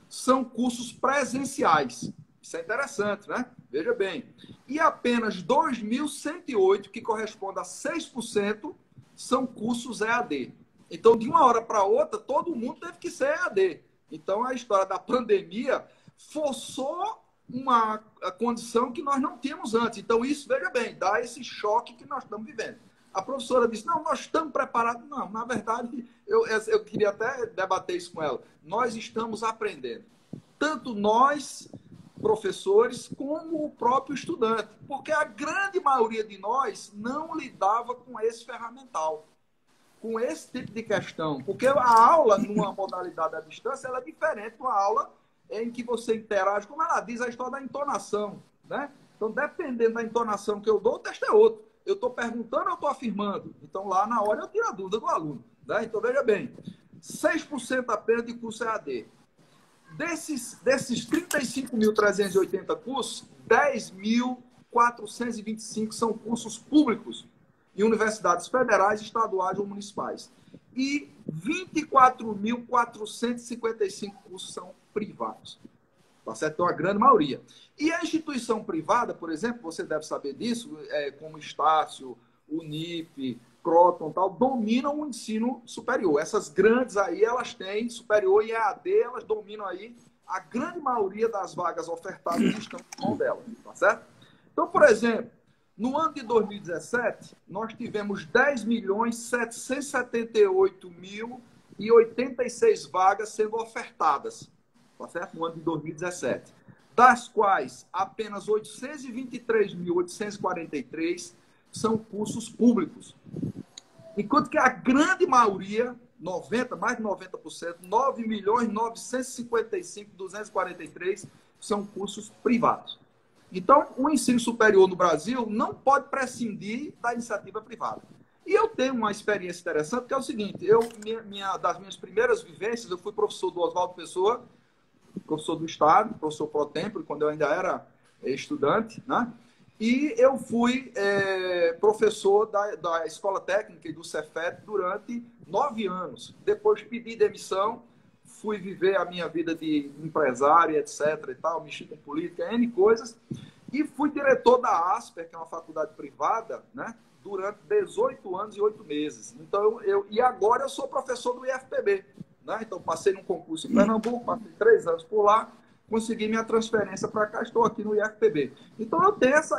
são cursos presenciais. Isso é interessante, né? Veja bem. E apenas 2.108, que corresponde a 6%, são cursos EAD. Então, de uma hora para outra, todo mundo teve que ser EAD. Então, a história da pandemia forçou uma condição que nós não tínhamos antes. Então, isso, veja bem, dá esse choque que nós estamos vivendo. A professora disse, não, nós estamos preparados. Não, na verdade, eu queria até debater isso com ela. Nós estamos aprendendo. Tanto nós, professores, como o próprio estudante. Porque a grande maioria de nós não lidava com esse ferramental, com esse tipo de questão. Porque a aula, numa modalidade à distância, ela é diferente de uma aula em que você interage, como ela diz, a história da entonação, né? Então, dependendo da entonação que eu dou, o teste é outro. Eu estou perguntando ou eu estou afirmando? Então, lá na hora, eu tiro a dúvida do aluno, né? Então, veja bem, 6% apenas de curso EAD. Desses 35.380 cursos, 10.425 são cursos públicos em universidades federais, estaduais ou municipais. E 24.455 cursos são privados. Tá certo? Então, a grande maioria. E a instituição privada, por exemplo, você deve saber disso, como Estácio, Unip, Croton, tal, dominam o ensino superior. Essas grandes aí, elas têm superior e EAD, elas dominam aí a grande maioria das vagas ofertadas estão em mão delas. Tá certo? Então, por exemplo, no ano de 2017, nós tivemos 10.778.086 vagas sendo ofertadas, tá certo? No ano de 2017. das quais apenas 823.843 são cursos públicos. Enquanto que a grande maioria, mais de 90%, 9.955.243 são cursos privados. Então, o ensino superior no Brasil não pode prescindir da iniciativa privada. E eu tenho uma experiência interessante, que é o seguinte, das minhas primeiras vivências, eu fui professor do Oswaldo Pessoa, professor do Estado, professor pro tempore, quando eu ainda era estudante, né? E eu fui professor da Escola Técnica e do Cefet durante 9 anos. Depois pedi demissão, fui viver a minha vida de empresário, etc. e tal, mexi com política, N coisas, e fui diretor da Asper, que é uma faculdade privada, né? Durante 18 anos e 8 meses. Então, e agora eu sou professor do IFPB. Né? Então, passei num concurso em Pernambuco, passei 3 anos por lá, consegui minha transferência para cá, estou aqui no IFPB. Então,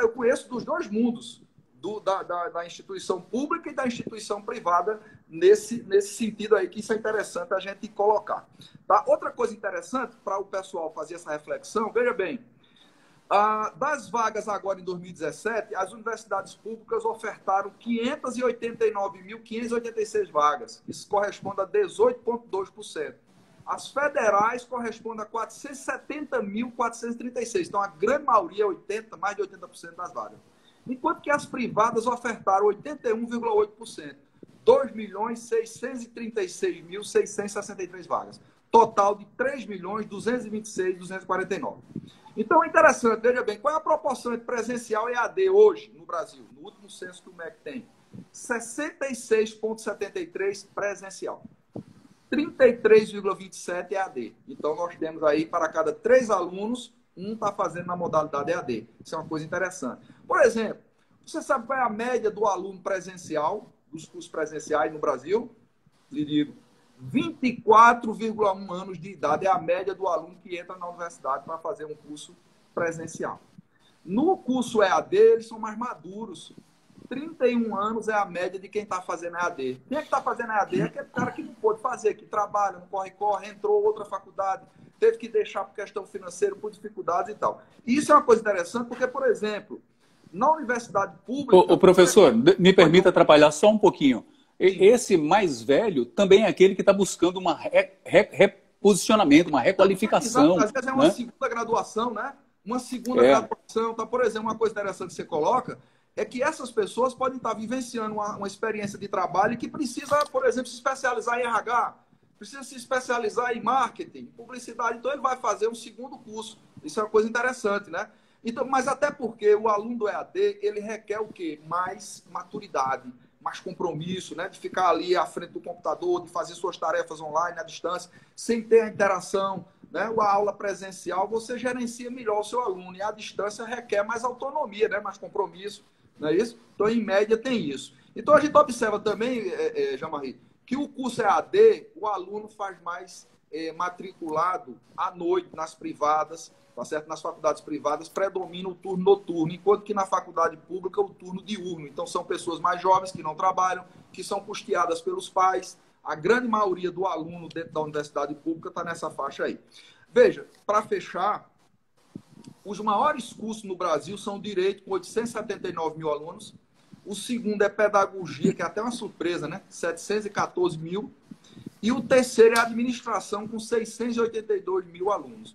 eu conheço dos dois mundos, da instituição pública e da instituição privada, nesse sentido aí, que isso é interessante a gente colocar. Tá? Outra coisa interessante para o pessoal fazer essa reflexão, veja bem, das vagas agora em 2017, as universidades públicas ofertaram 589.586 vagas. Isso corresponde a 18,2%. As federais correspondem a 470.436. Então, a grande maioria, mais de 80% das vagas. Enquanto que as privadas ofertaram 81,8%. 2.636.663 vagas. Total de 3.226.249. Então, é interessante, veja bem, qual é a proporção entre presencial e EAD hoje no Brasil? No último censo que o MEC tem. 66,73% presencial. 33,27% EAD. Então, nós temos aí, para cada 3 alunos, um está fazendo na modalidade EAD. Isso é uma coisa interessante. Por exemplo, você sabe qual é a média do aluno presencial, dos cursos presenciais no Brasil? Lhe digo, 24,1 anos de idade é a média do aluno que entra na universidade para fazer um curso presencial. No curso EAD, eles são mais maduros. 31 anos é a média de quem está fazendo EAD. Quem é que está fazendo EAD? É aquele cara que não pôde fazer, que trabalha, não corre-corre, entrou outra faculdade, teve que deixar por questão financeira, por dificuldades e tal. E isso é uma coisa interessante porque, por exemplo, na universidade pública... O professor, me permita atrapalhar só um pouquinho. Esse mais velho também é aquele que está buscando um reposicionamento, uma requalificação. Às vezes é uma segunda graduação, né? Uma segunda graduação. Tá? Por exemplo, uma coisa interessante que você coloca é que essas pessoas podem estar vivenciando uma experiência de trabalho que precisa, por exemplo, se especializar em RH, precisa se especializar em marketing, publicidade. Então, ele vai fazer um segundo curso. Isso é uma coisa interessante, né? Então, mas até porque o aluno do EAD, ele requer o quê? Mais maturidade, mais compromisso, né? De ficar ali à frente do computador, de fazer suas tarefas online, à distância, sem ter a interação, né? A aula presencial, você gerencia melhor o seu aluno, e a distância requer mais autonomia, né? Mais compromisso, não é isso? Então, em média, tem isso. Então, a gente observa também, Jean-Marie, que o curso EAD, o aluno faz mais matriculado à noite, nas privadas, tá certo? Nas faculdades privadas predomina o turno noturno, enquanto que na faculdade pública o turno diurno. Então são pessoas mais jovens que não trabalham, que são custeadas pelos pais. A grande maioria do aluno dentro da universidade pública está nessa faixa aí. Veja, para fechar, os maiores cursos no Brasil são Direito, com 879 mil alunos. O segundo é Pedagogia, que é até uma surpresa, né? 714 mil. E o terceiro é Administração, com 682 mil alunos.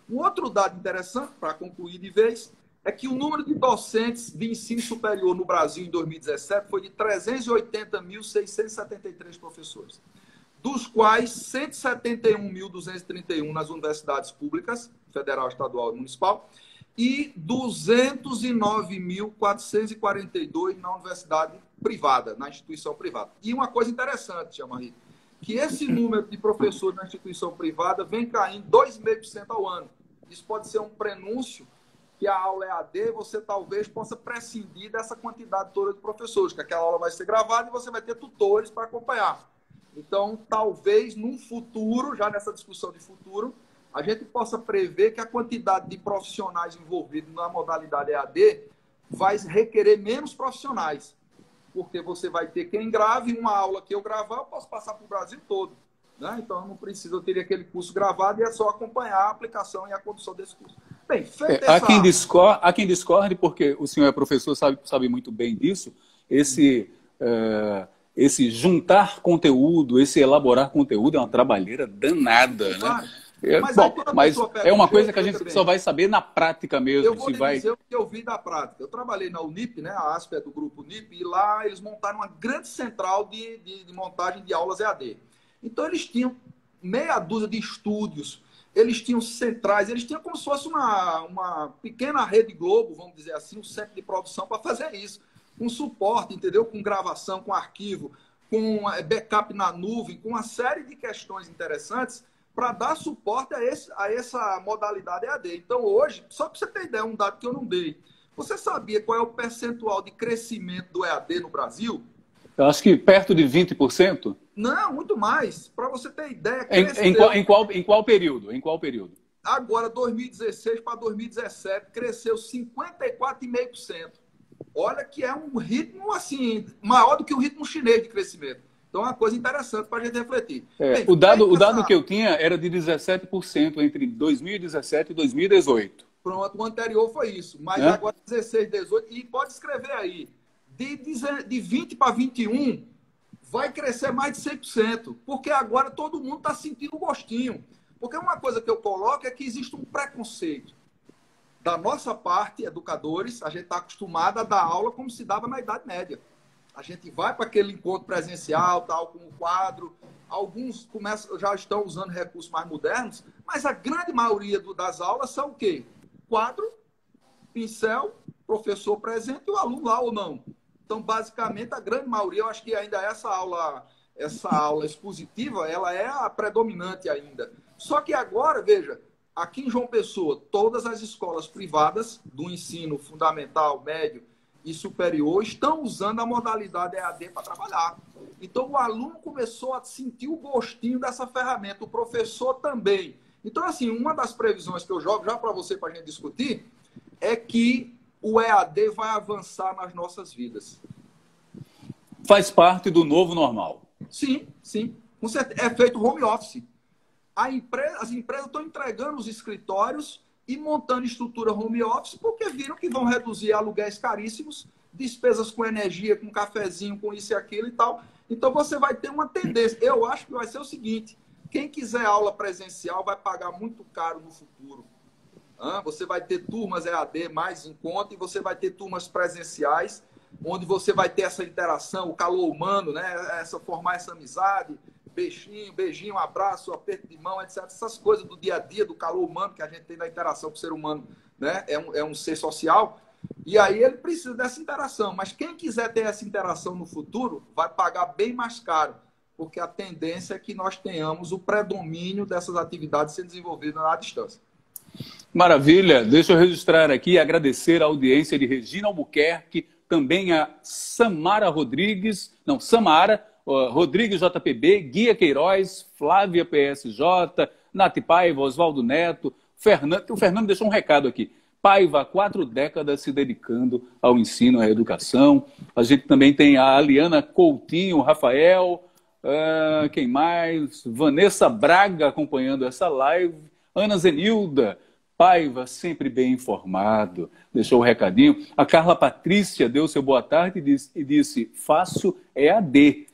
Um outro dado interessante, para concluir de vez, é que o número de docentes de ensino superior no Brasil em 2017 foi de 380.673 professores, dos quais 171.231 nas universidades públicas, federal, estadual e municipal, e 209.442 na universidade privada, na instituição privada. E uma coisa interessante, Jean-Marie, que esse número de professores na instituição privada vem caindo 2,5% ao ano. Isso pode ser um prenúncio que a aula EAD você talvez possa prescindir dessa quantidade toda de professores, que aquela aula vai ser gravada e você vai ter tutores para acompanhar. Então, talvez, num futuro, já nessa discussão de futuro, a gente possa prever que a quantidade de profissionais envolvidos na modalidade EAD vai requerer menos profissionais, porque você vai ter quem grave uma aula que eu gravar, eu posso passar para o Brasil todo. Né? Então, eu não preciso, eu teria aquele curso gravado e é só acompanhar a aplicação e a condução desse curso. Bem, feita Há quem discorde, porque o senhor é professor, sabe muito bem disso, esse juntar conteúdo, esse elaborar conteúdo é uma trabalheira danada, né? Claro. Mas é uma coisa que a gente só vai saber na prática mesmo. Eu vou lhe dizer o que eu vi da prática. Eu trabalhei na Unip, né, a ASP é do grupo Unip, e lá eles montaram uma grande central de montagem de aulas EAD. Então eles tinham meia dúzia de estúdios, eles tinham centrais, eles tinham como se fosse uma pequena Rede Globo, vamos dizer assim, um centro de produção para fazer isso. Com suporte, entendeu? Com gravação, com arquivo, com backup na nuvem, com uma série de questões interessantes para dar suporte a essa modalidade EAD. Então, hoje, só para você ter ideia, um dado que eu não dei. Você sabia qual é o percentual de crescimento do EAD no Brasil? Eu acho que perto de 20%. Não, muito mais. Para você ter ideia, em qual período? Em qual período? Agora, 2016 para 2017, cresceu 54,5%. Olha que é um ritmo assim maior do que o ritmo chinês de crescimento. Então, é uma coisa interessante para a gente refletir. Bem, o dado que eu tinha era de 17% entre 2017 e 2018. Pronto, o anterior foi isso. Mas agora 16, 18, e pode escrever aí, de 20 para 21, vai crescer mais de 100%, porque agora todo mundo está sentindo o gostinho. Porque uma coisa que eu coloco é que existe um preconceito. Da nossa parte, educadores, a gente está acostumado a dar aula como se dava na Idade Média. A gente vai para aquele encontro presencial, tal, com o quadro. Alguns já estão usando recursos mais modernos, mas a grande maioria das aulas são o quê? Quadro, pincel, professor presente e o aluno lá ou não. Então, basicamente, a grande maioria, eu acho que ainda essa aula expositiva, ela é a predominante ainda. Só que agora, veja, aqui em João Pessoa, todas as escolas privadas do ensino fundamental, médio e superior estão usando a modalidade EAD para trabalhar. Então, o aluno começou a sentir o gostinho dessa ferramenta, o professor também. Então, assim, uma das previsões que eu jogo já para você, para a gente discutir, é que o EAD vai avançar nas nossas vidas. Faz parte do novo normal. Sim, sim. Com certeza. É feito home office. As empresas estão entregando os escritórios e montando estrutura home office porque viram que vão reduzir aluguéis caríssimos, despesas com energia, com cafezinho, com isso e aquilo e tal. Então, você vai ter uma tendência. Eu acho que vai ser o seguinte, quem quiser aula presencial vai pagar muito caro no futuro. Você vai ter turmas EAD mais em conta e você vai ter turmas presenciais, onde você vai ter essa interação, o calor humano, né? Formar essa amizade, beijinho, abraço, aperto de mão, etc. Essas coisas do dia a dia, do calor humano que a gente tem na interação com o ser humano, né? É um ser social. E aí ele precisa dessa interação. Mas quem quiser ter essa interação no futuro vai pagar bem mais caro, porque a tendência é que nós tenhamos o predomínio dessas atividades sendo desenvolvidas à distância. Maravilha. Deixa eu registrar aqui e agradecer a audiência de Regina Albuquerque, também a Samara Rodrigues, Rodrigues JPB, Guia Queiroz, Flávia PSJ, Nath Paiva, Oswaldo Neto, o Fernando deixou um recado aqui. Paiva, há 4 décadas se dedicando ao ensino, à educação. A gente também tem a Aliana Coutinho, Rafael, quem mais? Vanessa Braga acompanhando essa live, Ana Zenilda, Paiva, sempre bem informado, deixou o recadinho. A Carla Patrícia deu seu boa tarde e disse, faço EAD.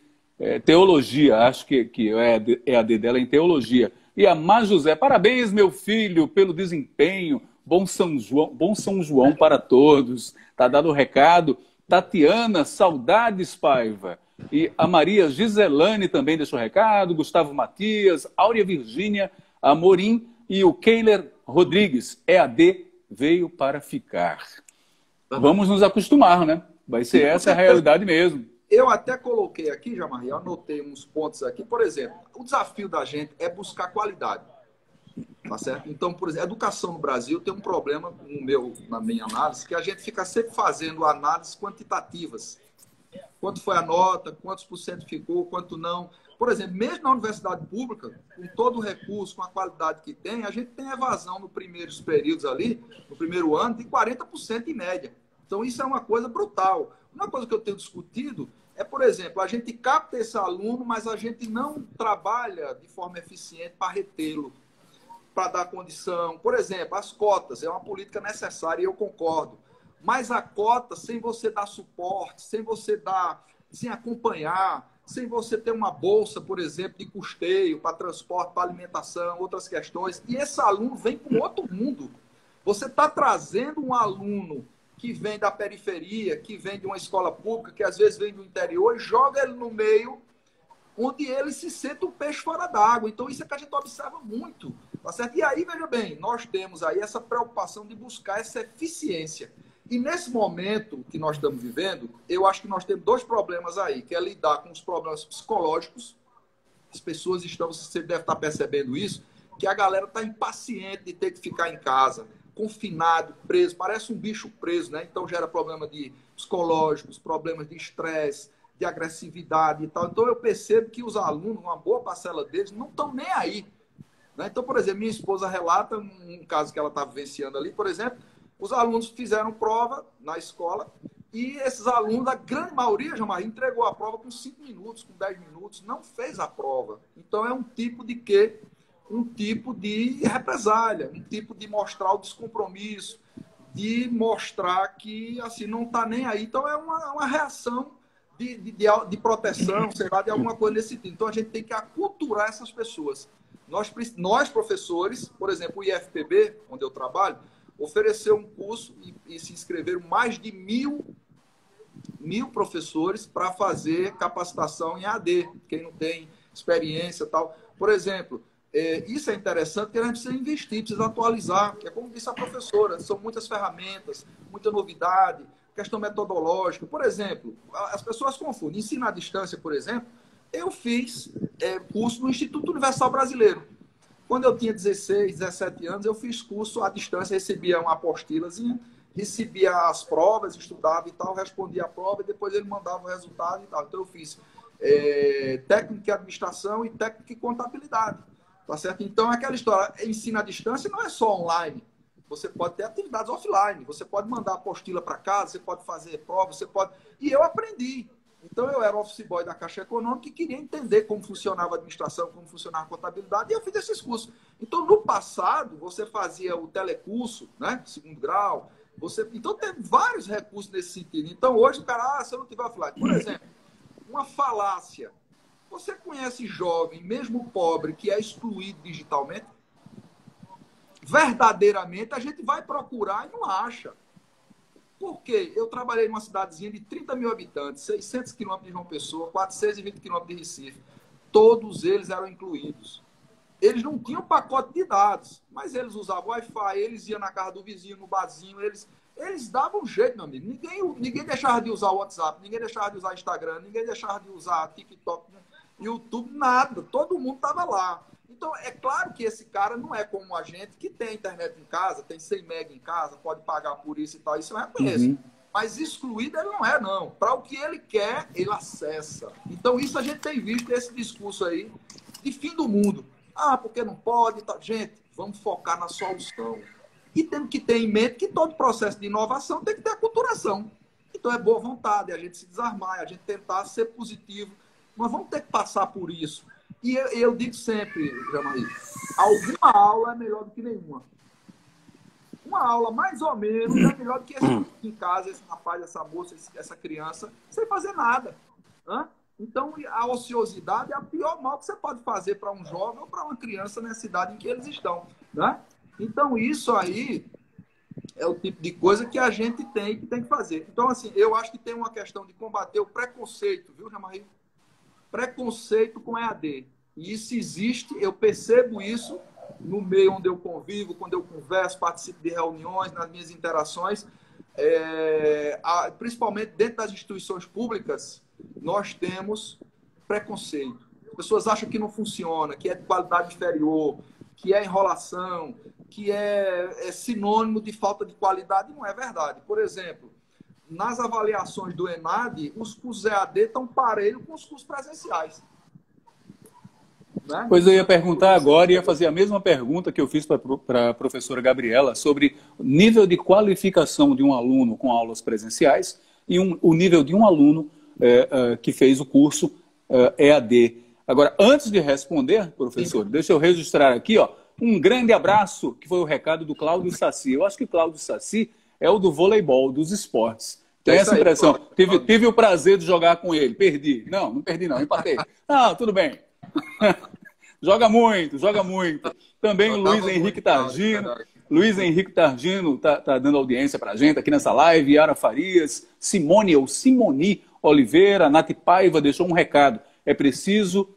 Teologia, acho que o EAD dela é em teologia. E a Má José, parabéns, meu filho, pelo desempenho. Bom São João para todos. Tá dado o recado. Tatiana, saudades, Paiva. E a Maria Giselane também deixou recado. Gustavo Matias, Áurea Virgínia, Amorim e o Keiler Rodrigues. EAD veio para ficar. Vamos nos acostumar, né? Vai ser essa a realidade mesmo. Eu até coloquei aqui, Jamarri, eu anotei uns pontos aqui. Por exemplo, o desafio da gente é buscar qualidade. Tá certo? Então, por exemplo, a educação no Brasil tem um problema na minha análise, que a gente fica sempre fazendo análises quantitativas. Quanto foi a nota, quantos por cento ficou, quanto não. Por exemplo, mesmo na universidade pública, com todo o recurso, com a qualidade que tem, a gente tem evasão nos primeiros períodos ali, no primeiro ano, de 40% em média. Então, isso é uma coisa brutal. Uma coisa que eu tenho discutido é, por exemplo, a gente capta esse aluno, mas a gente não trabalha de forma eficiente para retê-lo. para dar condição. Por exemplo, as cotas é uma política necessária e eu concordo. Mas a cota, sem você dar suporte, sem acompanhar, sem você ter uma bolsa, por exemplo, de custeio para transporte, para alimentação, outras questões, e esse aluno vem com outro mundo. Você está trazendo um aluno que vem da periferia, que vem de uma escola pública, que às vezes vem do interior, e joga ele no meio onde ele se sente um peixe fora d'água. Então, isso é que a gente observa muito. Tá certo? E aí, veja bem, nós temos aí essa preocupação de buscar essa eficiência. E nesse momento que nós estamos vivendo, eu acho que nós temos dois problemas aí, que é lidar com os problemas psicológicos. As pessoas estão, você deve estar percebendo isso, que a galera está impaciente de ter que ficar em casa, confinado, preso, parece um bicho preso, né? Então gera problema de psicológicos, problemas de estresse, de agressividade e tal. Então eu percebo que os alunos, uma boa parcela deles, não estão nem aí. Né? Então, por exemplo, minha esposa relata um caso que ela está vivenciando ali, por exemplo, os alunos fizeram prova na escola e esses alunos, a grande maioria, Jean-Marie, entregou a prova com 5 minutos, com 10 minutos, não fez a prova. Então é um tipo de quê? Um tipo de represália, um tipo de mostrar o descompromisso, de mostrar que assim, não está nem aí. Então é uma reação de proteção, sei lá, de alguma coisa nesse sentido. Então a gente tem que aculturar essas pessoas. Nós professores, por exemplo, o IFPB, onde eu trabalho, ofereceu um curso e se inscreveram mais de mil professores para fazer capacitação em AD, quem não tem experiência e tal. Por exemplo, isso é interessante porque a gente precisa investir, precisa atualizar, que é como disse a professora, são muitas ferramentas, muita novidade, questão metodológica. Por exemplo, as pessoas confundem. Ensino à distância, por exemplo, eu fiz curso no Instituto Universal Brasileiro. Quando eu tinha 16, 17 anos, eu fiz curso à distância, recebia uma apostilazinha, recebia as provas, estudava e tal, respondia a prova e depois ele mandava o resultado e tal. Então eu fiz técnica em administração e técnica em contabilidade. Tá certo? Então, aquela história, ensino à distância não é só online. Você pode ter atividades offline, você pode mandar apostila para casa, você pode fazer prova, você pode... E eu aprendi. Então, eu era office boy da Caixa Econômica e queria entender como funcionava a administração, como funcionava a contabilidade, e eu fiz esses cursos. Então, no passado, você fazia o telecurso, né? Segundo grau. Então, teve vários recursos nesse sentido. Então, hoje, o cara, se eu não tiver offline... Por exemplo, uma falácia. Você conhece jovem, mesmo pobre, que é excluído digitalmente? Verdadeiramente, a gente vai procurar e não acha. Por quê? Eu trabalhei numa cidadezinha de 30 mil habitantes, 600 quilômetros de João Pessoa, 420 quilômetros de Recife. Todos eles eram incluídos. Eles não tinham pacote de dados, mas eles usavam Wi-Fi, eles iam na casa do vizinho, no barzinho, eles davam um jeito, meu amigo. Ninguém deixava de usar o WhatsApp, ninguém deixava de usar Instagram, ninguém deixava de usar TikTok, YouTube, nada. Todo mundo estava lá. Então, é claro que esse cara não é como a gente, que tem internet em casa, tem 100 mega em casa, pode pagar por isso e tal. Isso eu reconheço. Uhum. Mas excluído ele não é, não. Para o que ele quer, ele acessa. Então, isso a gente tem visto, esse discurso aí de fim do mundo. Ah, porque não pode? Tá. Gente, vamos focar na solução. E temos que ter em mente que todo processo de inovação tem que ter aculturação. Então, é boa vontade, a gente se desarmar, a gente tentar ser positivo. Nós vamos ter que passar por isso. E eu digo sempre, Jean-Marie, alguma aula é melhor do que nenhuma. Uma aula, mais ou menos, é melhor do que esse em casa, esse rapaz, essa moça, essa criança, sem fazer nada. Hã? Então, a ociosidade é o pior mal que você pode fazer para um jovem ou para uma criança nessa idade em que eles estão. Né? Então, isso aí é o tipo de coisa que a gente tem que fazer. Então, assim, eu acho que tem uma questão de combater o preconceito, viu, Jean-Marie? Preconceito com EAD. E isso existe, eu percebo isso no meio onde eu convivo, quando eu converso, participo de reuniões, nas minhas interações. Principalmente dentro das instituições públicas, nós temos preconceito. As pessoas acham que não funciona, que é de qualidade inferior, que é enrolação, que é sinônimo de falta de qualidade. Não é verdade. Por exemplo, nas avaliações do ENAD, os cursos EAD estão parelhos com os cursos presenciais. Né? Pois eu ia perguntar agora, ia fazer a mesma pergunta que eu fiz para a professora Gabriela sobre o nível de qualificação de um aluno com aulas presenciais e o nível de um aluno que fez o curso EAD. Agora, antes de responder, professor, deixa eu registrar aqui, ó, Um grande abraço, que foi o recado do Cláudio Saci. Eu acho que o Cláudio Saci é o do voleibol, dos esportes. Tem essa impressão. Tive o prazer de jogar com ele. Perdi. Não perdi não, empatei. Não, tudo bem. Joga muito, joga muito. Também o Luiz Henrique Targino. Luiz Henrique Targino tá dando audiência pra gente aqui nessa live. Yara Farias, Simone ou Simoni Oliveira, Nath Paiva deixou um recado. É preciso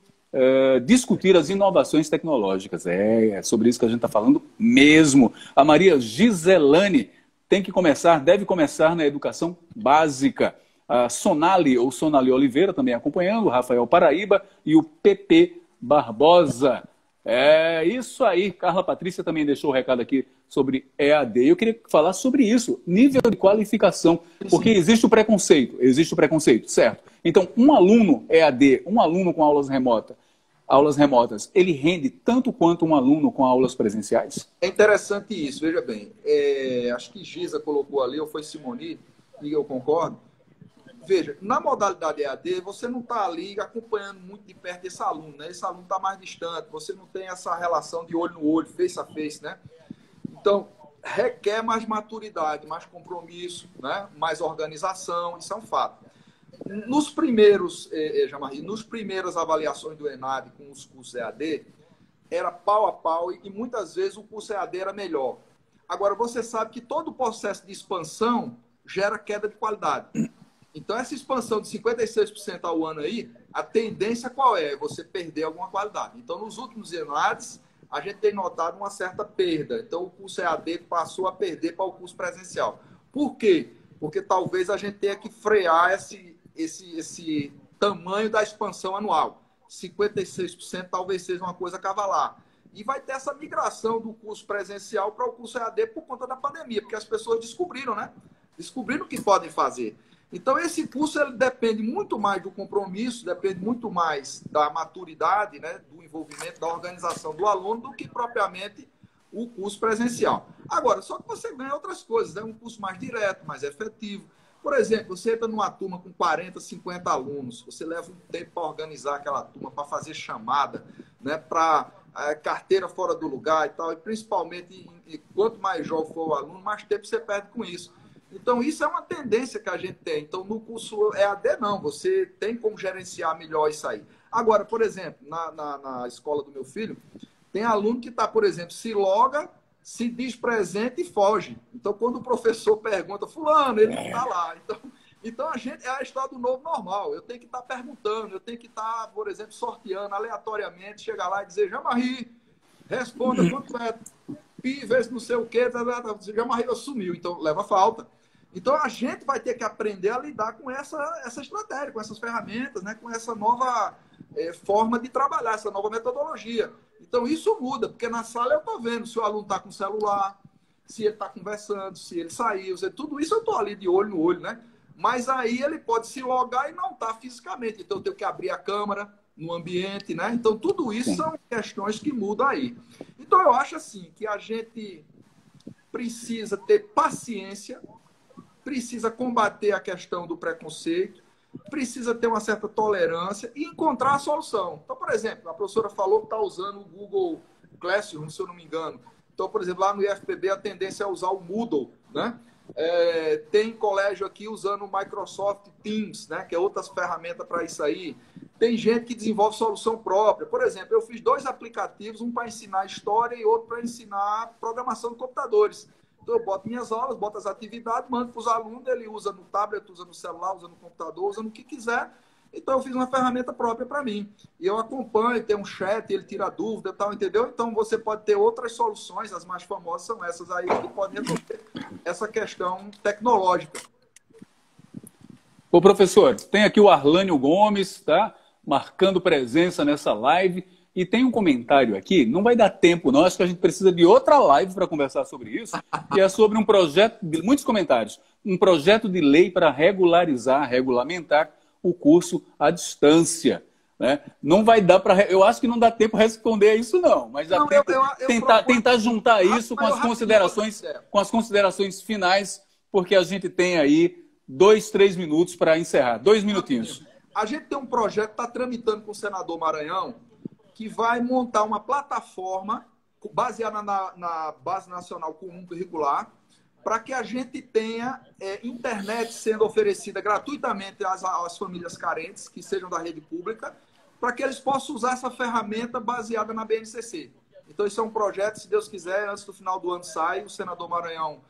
discutir as inovações tecnológicas. É sobre isso que a gente está falando mesmo. A Maria Giselane deve começar na educação básica. A Sonali ou Sonali Oliveira também acompanhando, o Rafael Paraíba e o PP Barbosa. É isso aí. Carla Patrícia também deixou o recado aqui sobre EAD. Eu queria falar sobre isso, nível de qualificação, porque existe o preconceito, certo? Então, um aluno EAD, um aluno com aulas remotas, ele rende tanto quanto um aluno com aulas presenciais? É interessante isso, veja bem. Acho que Giza colocou ali, ou foi Simoni, e eu concordo. Veja, na modalidade EAD, você não está ali acompanhando muito de perto esse aluno, né? Esse aluno está mais distante, você não tem essa relação de olho no olho, face a face, né? Então, requer mais maturidade, mais compromisso, né? Mais organização, isso é um fato. Nos primeiros, Jamarri, nos primeiras avaliações do ENAD com os cursos EAD, era pau a pau e muitas vezes o curso EAD era melhor. Agora, você sabe que todo o processo de expansão gera queda de qualidade. Então, essa expansão de 56% ao ano aí, a tendência qual é? Você perder alguma qualidade. Então, nos últimos ENADs, a gente tem notado uma certa perda. Então, o curso EAD passou a perder para o curso presencial. Por quê? Porque talvez a gente tenha que frear esse tamanho da expansão anual. 56% talvez seja uma coisa cavalar. E vai ter essa migração do curso presencial para o curso EAD por conta da pandemia, porque as pessoas descobriram, né? Descobriram o que podem fazer. Então, esse curso ele depende muito mais do compromisso, depende muito mais da maturidade, né, do envolvimento, da organização do aluno, do que propriamente o curso presencial. Agora, só que você ganha outras coisas, é um curso mais direto, mais efetivo. Por exemplo, você entra numa turma com 40, 50 alunos, você leva um tempo para organizar aquela turma, para fazer chamada, né, para carteira fora do lugar e tal, e principalmente, quanto mais jovem for o aluno, mais tempo você perde com isso. Então, isso é uma tendência que a gente tem. Então, no curso EAD, não. Você tem como gerenciar melhor isso aí. Agora, por exemplo, na escola do meu filho, tem aluno que está, por exemplo, se loga, se diz presente e foge. Então, quando o professor pergunta, fulano, ele não está lá. Então, a gente é a história do novo normal. Eu tenho que estar perguntando, eu tenho que estar, por exemplo, sorteando aleatoriamente, chegar lá e dizer, Jamarri, responda quanto é pi vezes não sei o quê, Jamarri assumiu, então leva falta. Então, a gente vai ter que aprender a lidar com essa estratégia, com essas ferramentas, né? Com essa nova forma de trabalhar, essa nova metodologia. Então, isso muda, porque na sala eu estou vendo se o aluno está com o celular, se ele está conversando, se ele saiu, tudo isso eu estou ali de olho no olho, né? Mas aí ele pode se logar e não estar fisicamente. Então, eu tenho que abrir a câmera no ambiente, né? Então, tudo isso são questões que mudam aí. Então, eu acho assim, que a gente precisa ter paciência, precisa combater a questão do preconceito, precisa ter uma certa tolerância e encontrar a solução. Então, por exemplo, a professora falou que está usando o Google Classroom, se eu não me engano. Então, por exemplo, lá no IFPB a tendência é usar o Moodle, né? Tem colégio aqui usando o Microsoft Teams, né? Que é outra ferramenta para isso aí. Tem gente que desenvolve solução própria. Por exemplo, eu fiz 2 aplicativos, um para ensinar história e outro para ensinar programação de computadores. Então, eu boto minhas aulas, boto as atividades, mando para os alunos, ele usa no tablet, usa no celular, usa no computador, usa no que quiser. Então, eu fiz uma ferramenta própria para mim. E eu acompanho, tem um chat, ele tira dúvida e tal, entendeu? Então, você pode ter outras soluções, as mais famosas são essas aí, que podem resolver essa questão tecnológica. Ô, professor, tem aqui o Arlânio Gomes, tá? Marcando presença nessa live. E tem um comentário aqui, não vai dar tempo não, acho que a gente precisa de outra live para conversar sobre isso, que é sobre um projeto, muitos comentários, um projeto de lei para regulamentar o curso à distância. Né? Não vai dar para... Eu acho que não dá tempo para responder a isso não, mas dá tempo tentar juntar isso com as considerações finais, porque a gente tem aí 2, 3 minutos para encerrar. 2 minutinhos. A gente tem um projeto que está tramitando com o senador Maranhão, que vai montar uma plataforma baseada na Base Nacional Comum Curricular, para que a gente tenha internet sendo oferecida gratuitamente às famílias carentes, que sejam da rede pública, para que eles possam usar essa ferramenta baseada na BNCC. Então, isso é um projeto, se Deus quiser, antes do final do ano sai, o senador Maranhão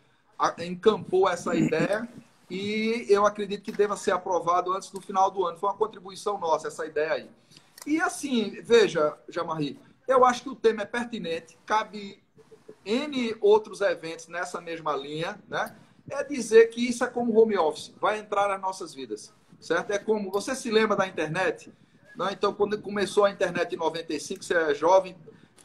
encampou essa ideia e eu acredito que deva ser aprovado antes do final do ano. Foi uma contribuição nossa, essa ideia aí. E assim, veja, Jamari, eu acho que o tema é pertinente, cabe N outros eventos nessa mesma linha, né? É dizer que isso é como home office, vai entrar nas nossas vidas, certo? É como, você se lembra da internet? Não? Então, quando começou a internet em 95, você é jovem,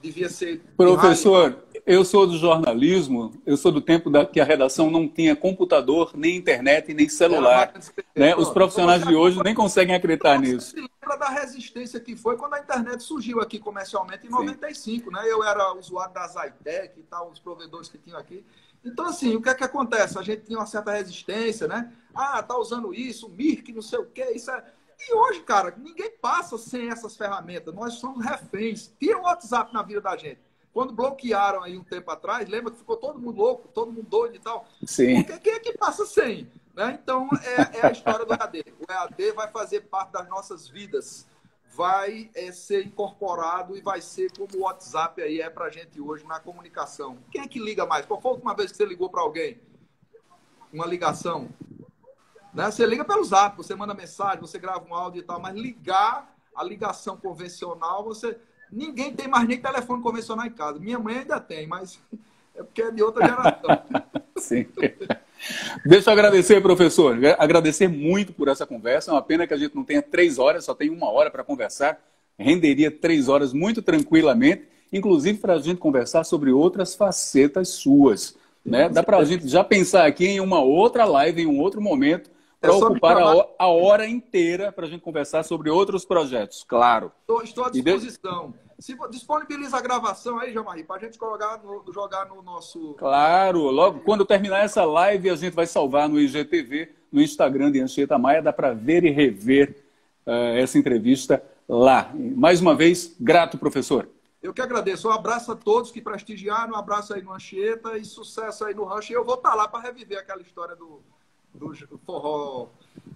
devia ser... Professor, eu sou do jornalismo, eu sou do tempo que a redação não tinha computador, nem internet, nem celular. Né? Os profissionais de hoje nem conseguem acreditar nisso. Você se lembra da resistência que foi quando a internet surgiu aqui comercialmente em 95, né? Eu era usuário da Zytec e tal, os provedores que tinham aqui. Então, assim, o que é que acontece? A gente tinha uma certa resistência, né? Ah, tá usando isso, Mirk, não sei o quê, isso é... E hoje, cara, ninguém passa sem essas ferramentas. Nós somos reféns. Tira o WhatsApp na vida da gente. Quando bloquearam aí um tempo atrás, lembra que ficou todo mundo louco, todo mundo doido e tal? Sim. Quem é que passa sem? Né? Então, é a história do EAD. O EAD vai fazer parte das nossas vidas. Vai ser incorporado e vai ser como o WhatsApp aí é pra gente hoje na comunicação. Quem é que liga mais? Qual foi a última vez que você ligou para alguém? Uma ligação? Né? Você liga pelo Zap, você manda mensagem, você grava um áudio e tal, mas ligar a ligação convencional, ninguém tem mais nem telefone convencional em casa. Minha mãe ainda tem, mas é porque é de outra geração. Sim. Deixa eu agradecer, professor. Agradecer muito por essa conversa. É uma pena que a gente não tenha 3 horas, só tem 1 hora para conversar. Renderia 3 horas muito tranquilamente, inclusive para a gente conversar sobre outras facetas suas. Né? Dá para a gente já pensar aqui em uma outra live, em um outro momento, para ocupar a hora inteira para a gente conversar sobre outros projetos, claro. Estou à disposição. Se disponibiliza a gravação aí, Jamari, para a gente jogar no nosso... Claro, logo quando terminar essa live, a gente vai salvar no IGTV, no Instagram de Anchieta Maia, dá para ver e rever essa entrevista lá. Mais uma vez, grato, professor. Eu que agradeço. Um abraço a todos que prestigiaram, um abraço aí no Anchieta e sucesso aí no rancho. E eu vou estar lá para reviver aquela história do forró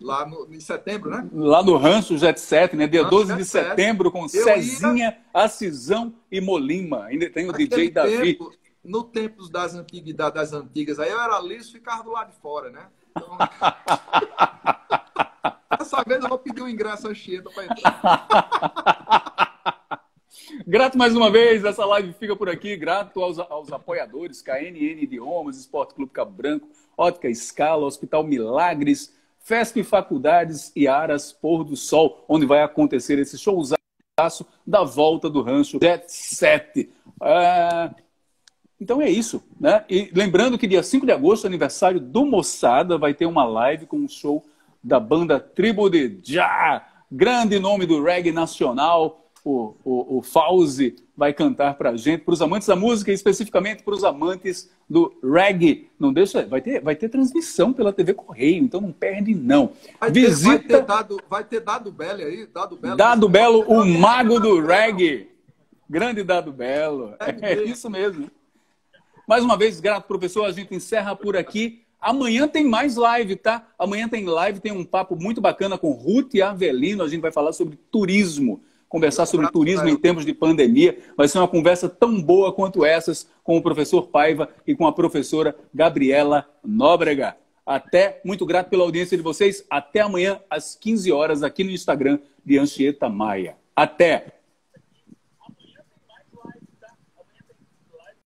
lá em setembro, né? Lá no Rancho Jet Set, né? Dia 12 de setembro, com Cezinha, Acisão e Molima. Ainda tem o DJ Davi. No tempo das antigas, aí eu era liso e ficava do lado de fora, né? Então... Dessa vez eu vou pedir o ingresso Anchieta para entrar. Grato mais uma vez, essa live fica por aqui. Grato aos apoiadores, KNN Idiomas, Esporte Clube Cabo Branco, Ótica Escala, Hospital Milagres, FESP Faculdades e Aras Pôr do Sol, onde vai acontecer esse showzaço da volta do Rancho Jet Set. Então é isso, né? E lembrando que dia 5 de agosto, aniversário do Moçada, vai ter uma live com um show da banda Tribo de Já, grande nome do reggae nacional. O Fauzi vai cantar pra gente, para os amantes da música e especificamente para os amantes do reggae. Não deixa, vai ter transmissão pela TV Correio, então não perde não. Vai ter Dado Belo aí, Dado Belo, o mago do reggae. Grande Dado Belo. É isso mesmo. Mais uma vez, grato, professor, a gente encerra por aqui. Amanhã tem mais live, tá? Amanhã tem live, tem um papo muito bacana com Ruth Avelino, a gente vai falar sobre turismo. Conversar sobre turismo em tempos de pandemia. Vai ser uma conversa tão boa quanto essas com o professor Paiva e com a professora Gabriela Nóbrega. Muito grato pela audiência de vocês. Até amanhã, às 15 horas, aqui no Instagram de Anchieta Maia. Até!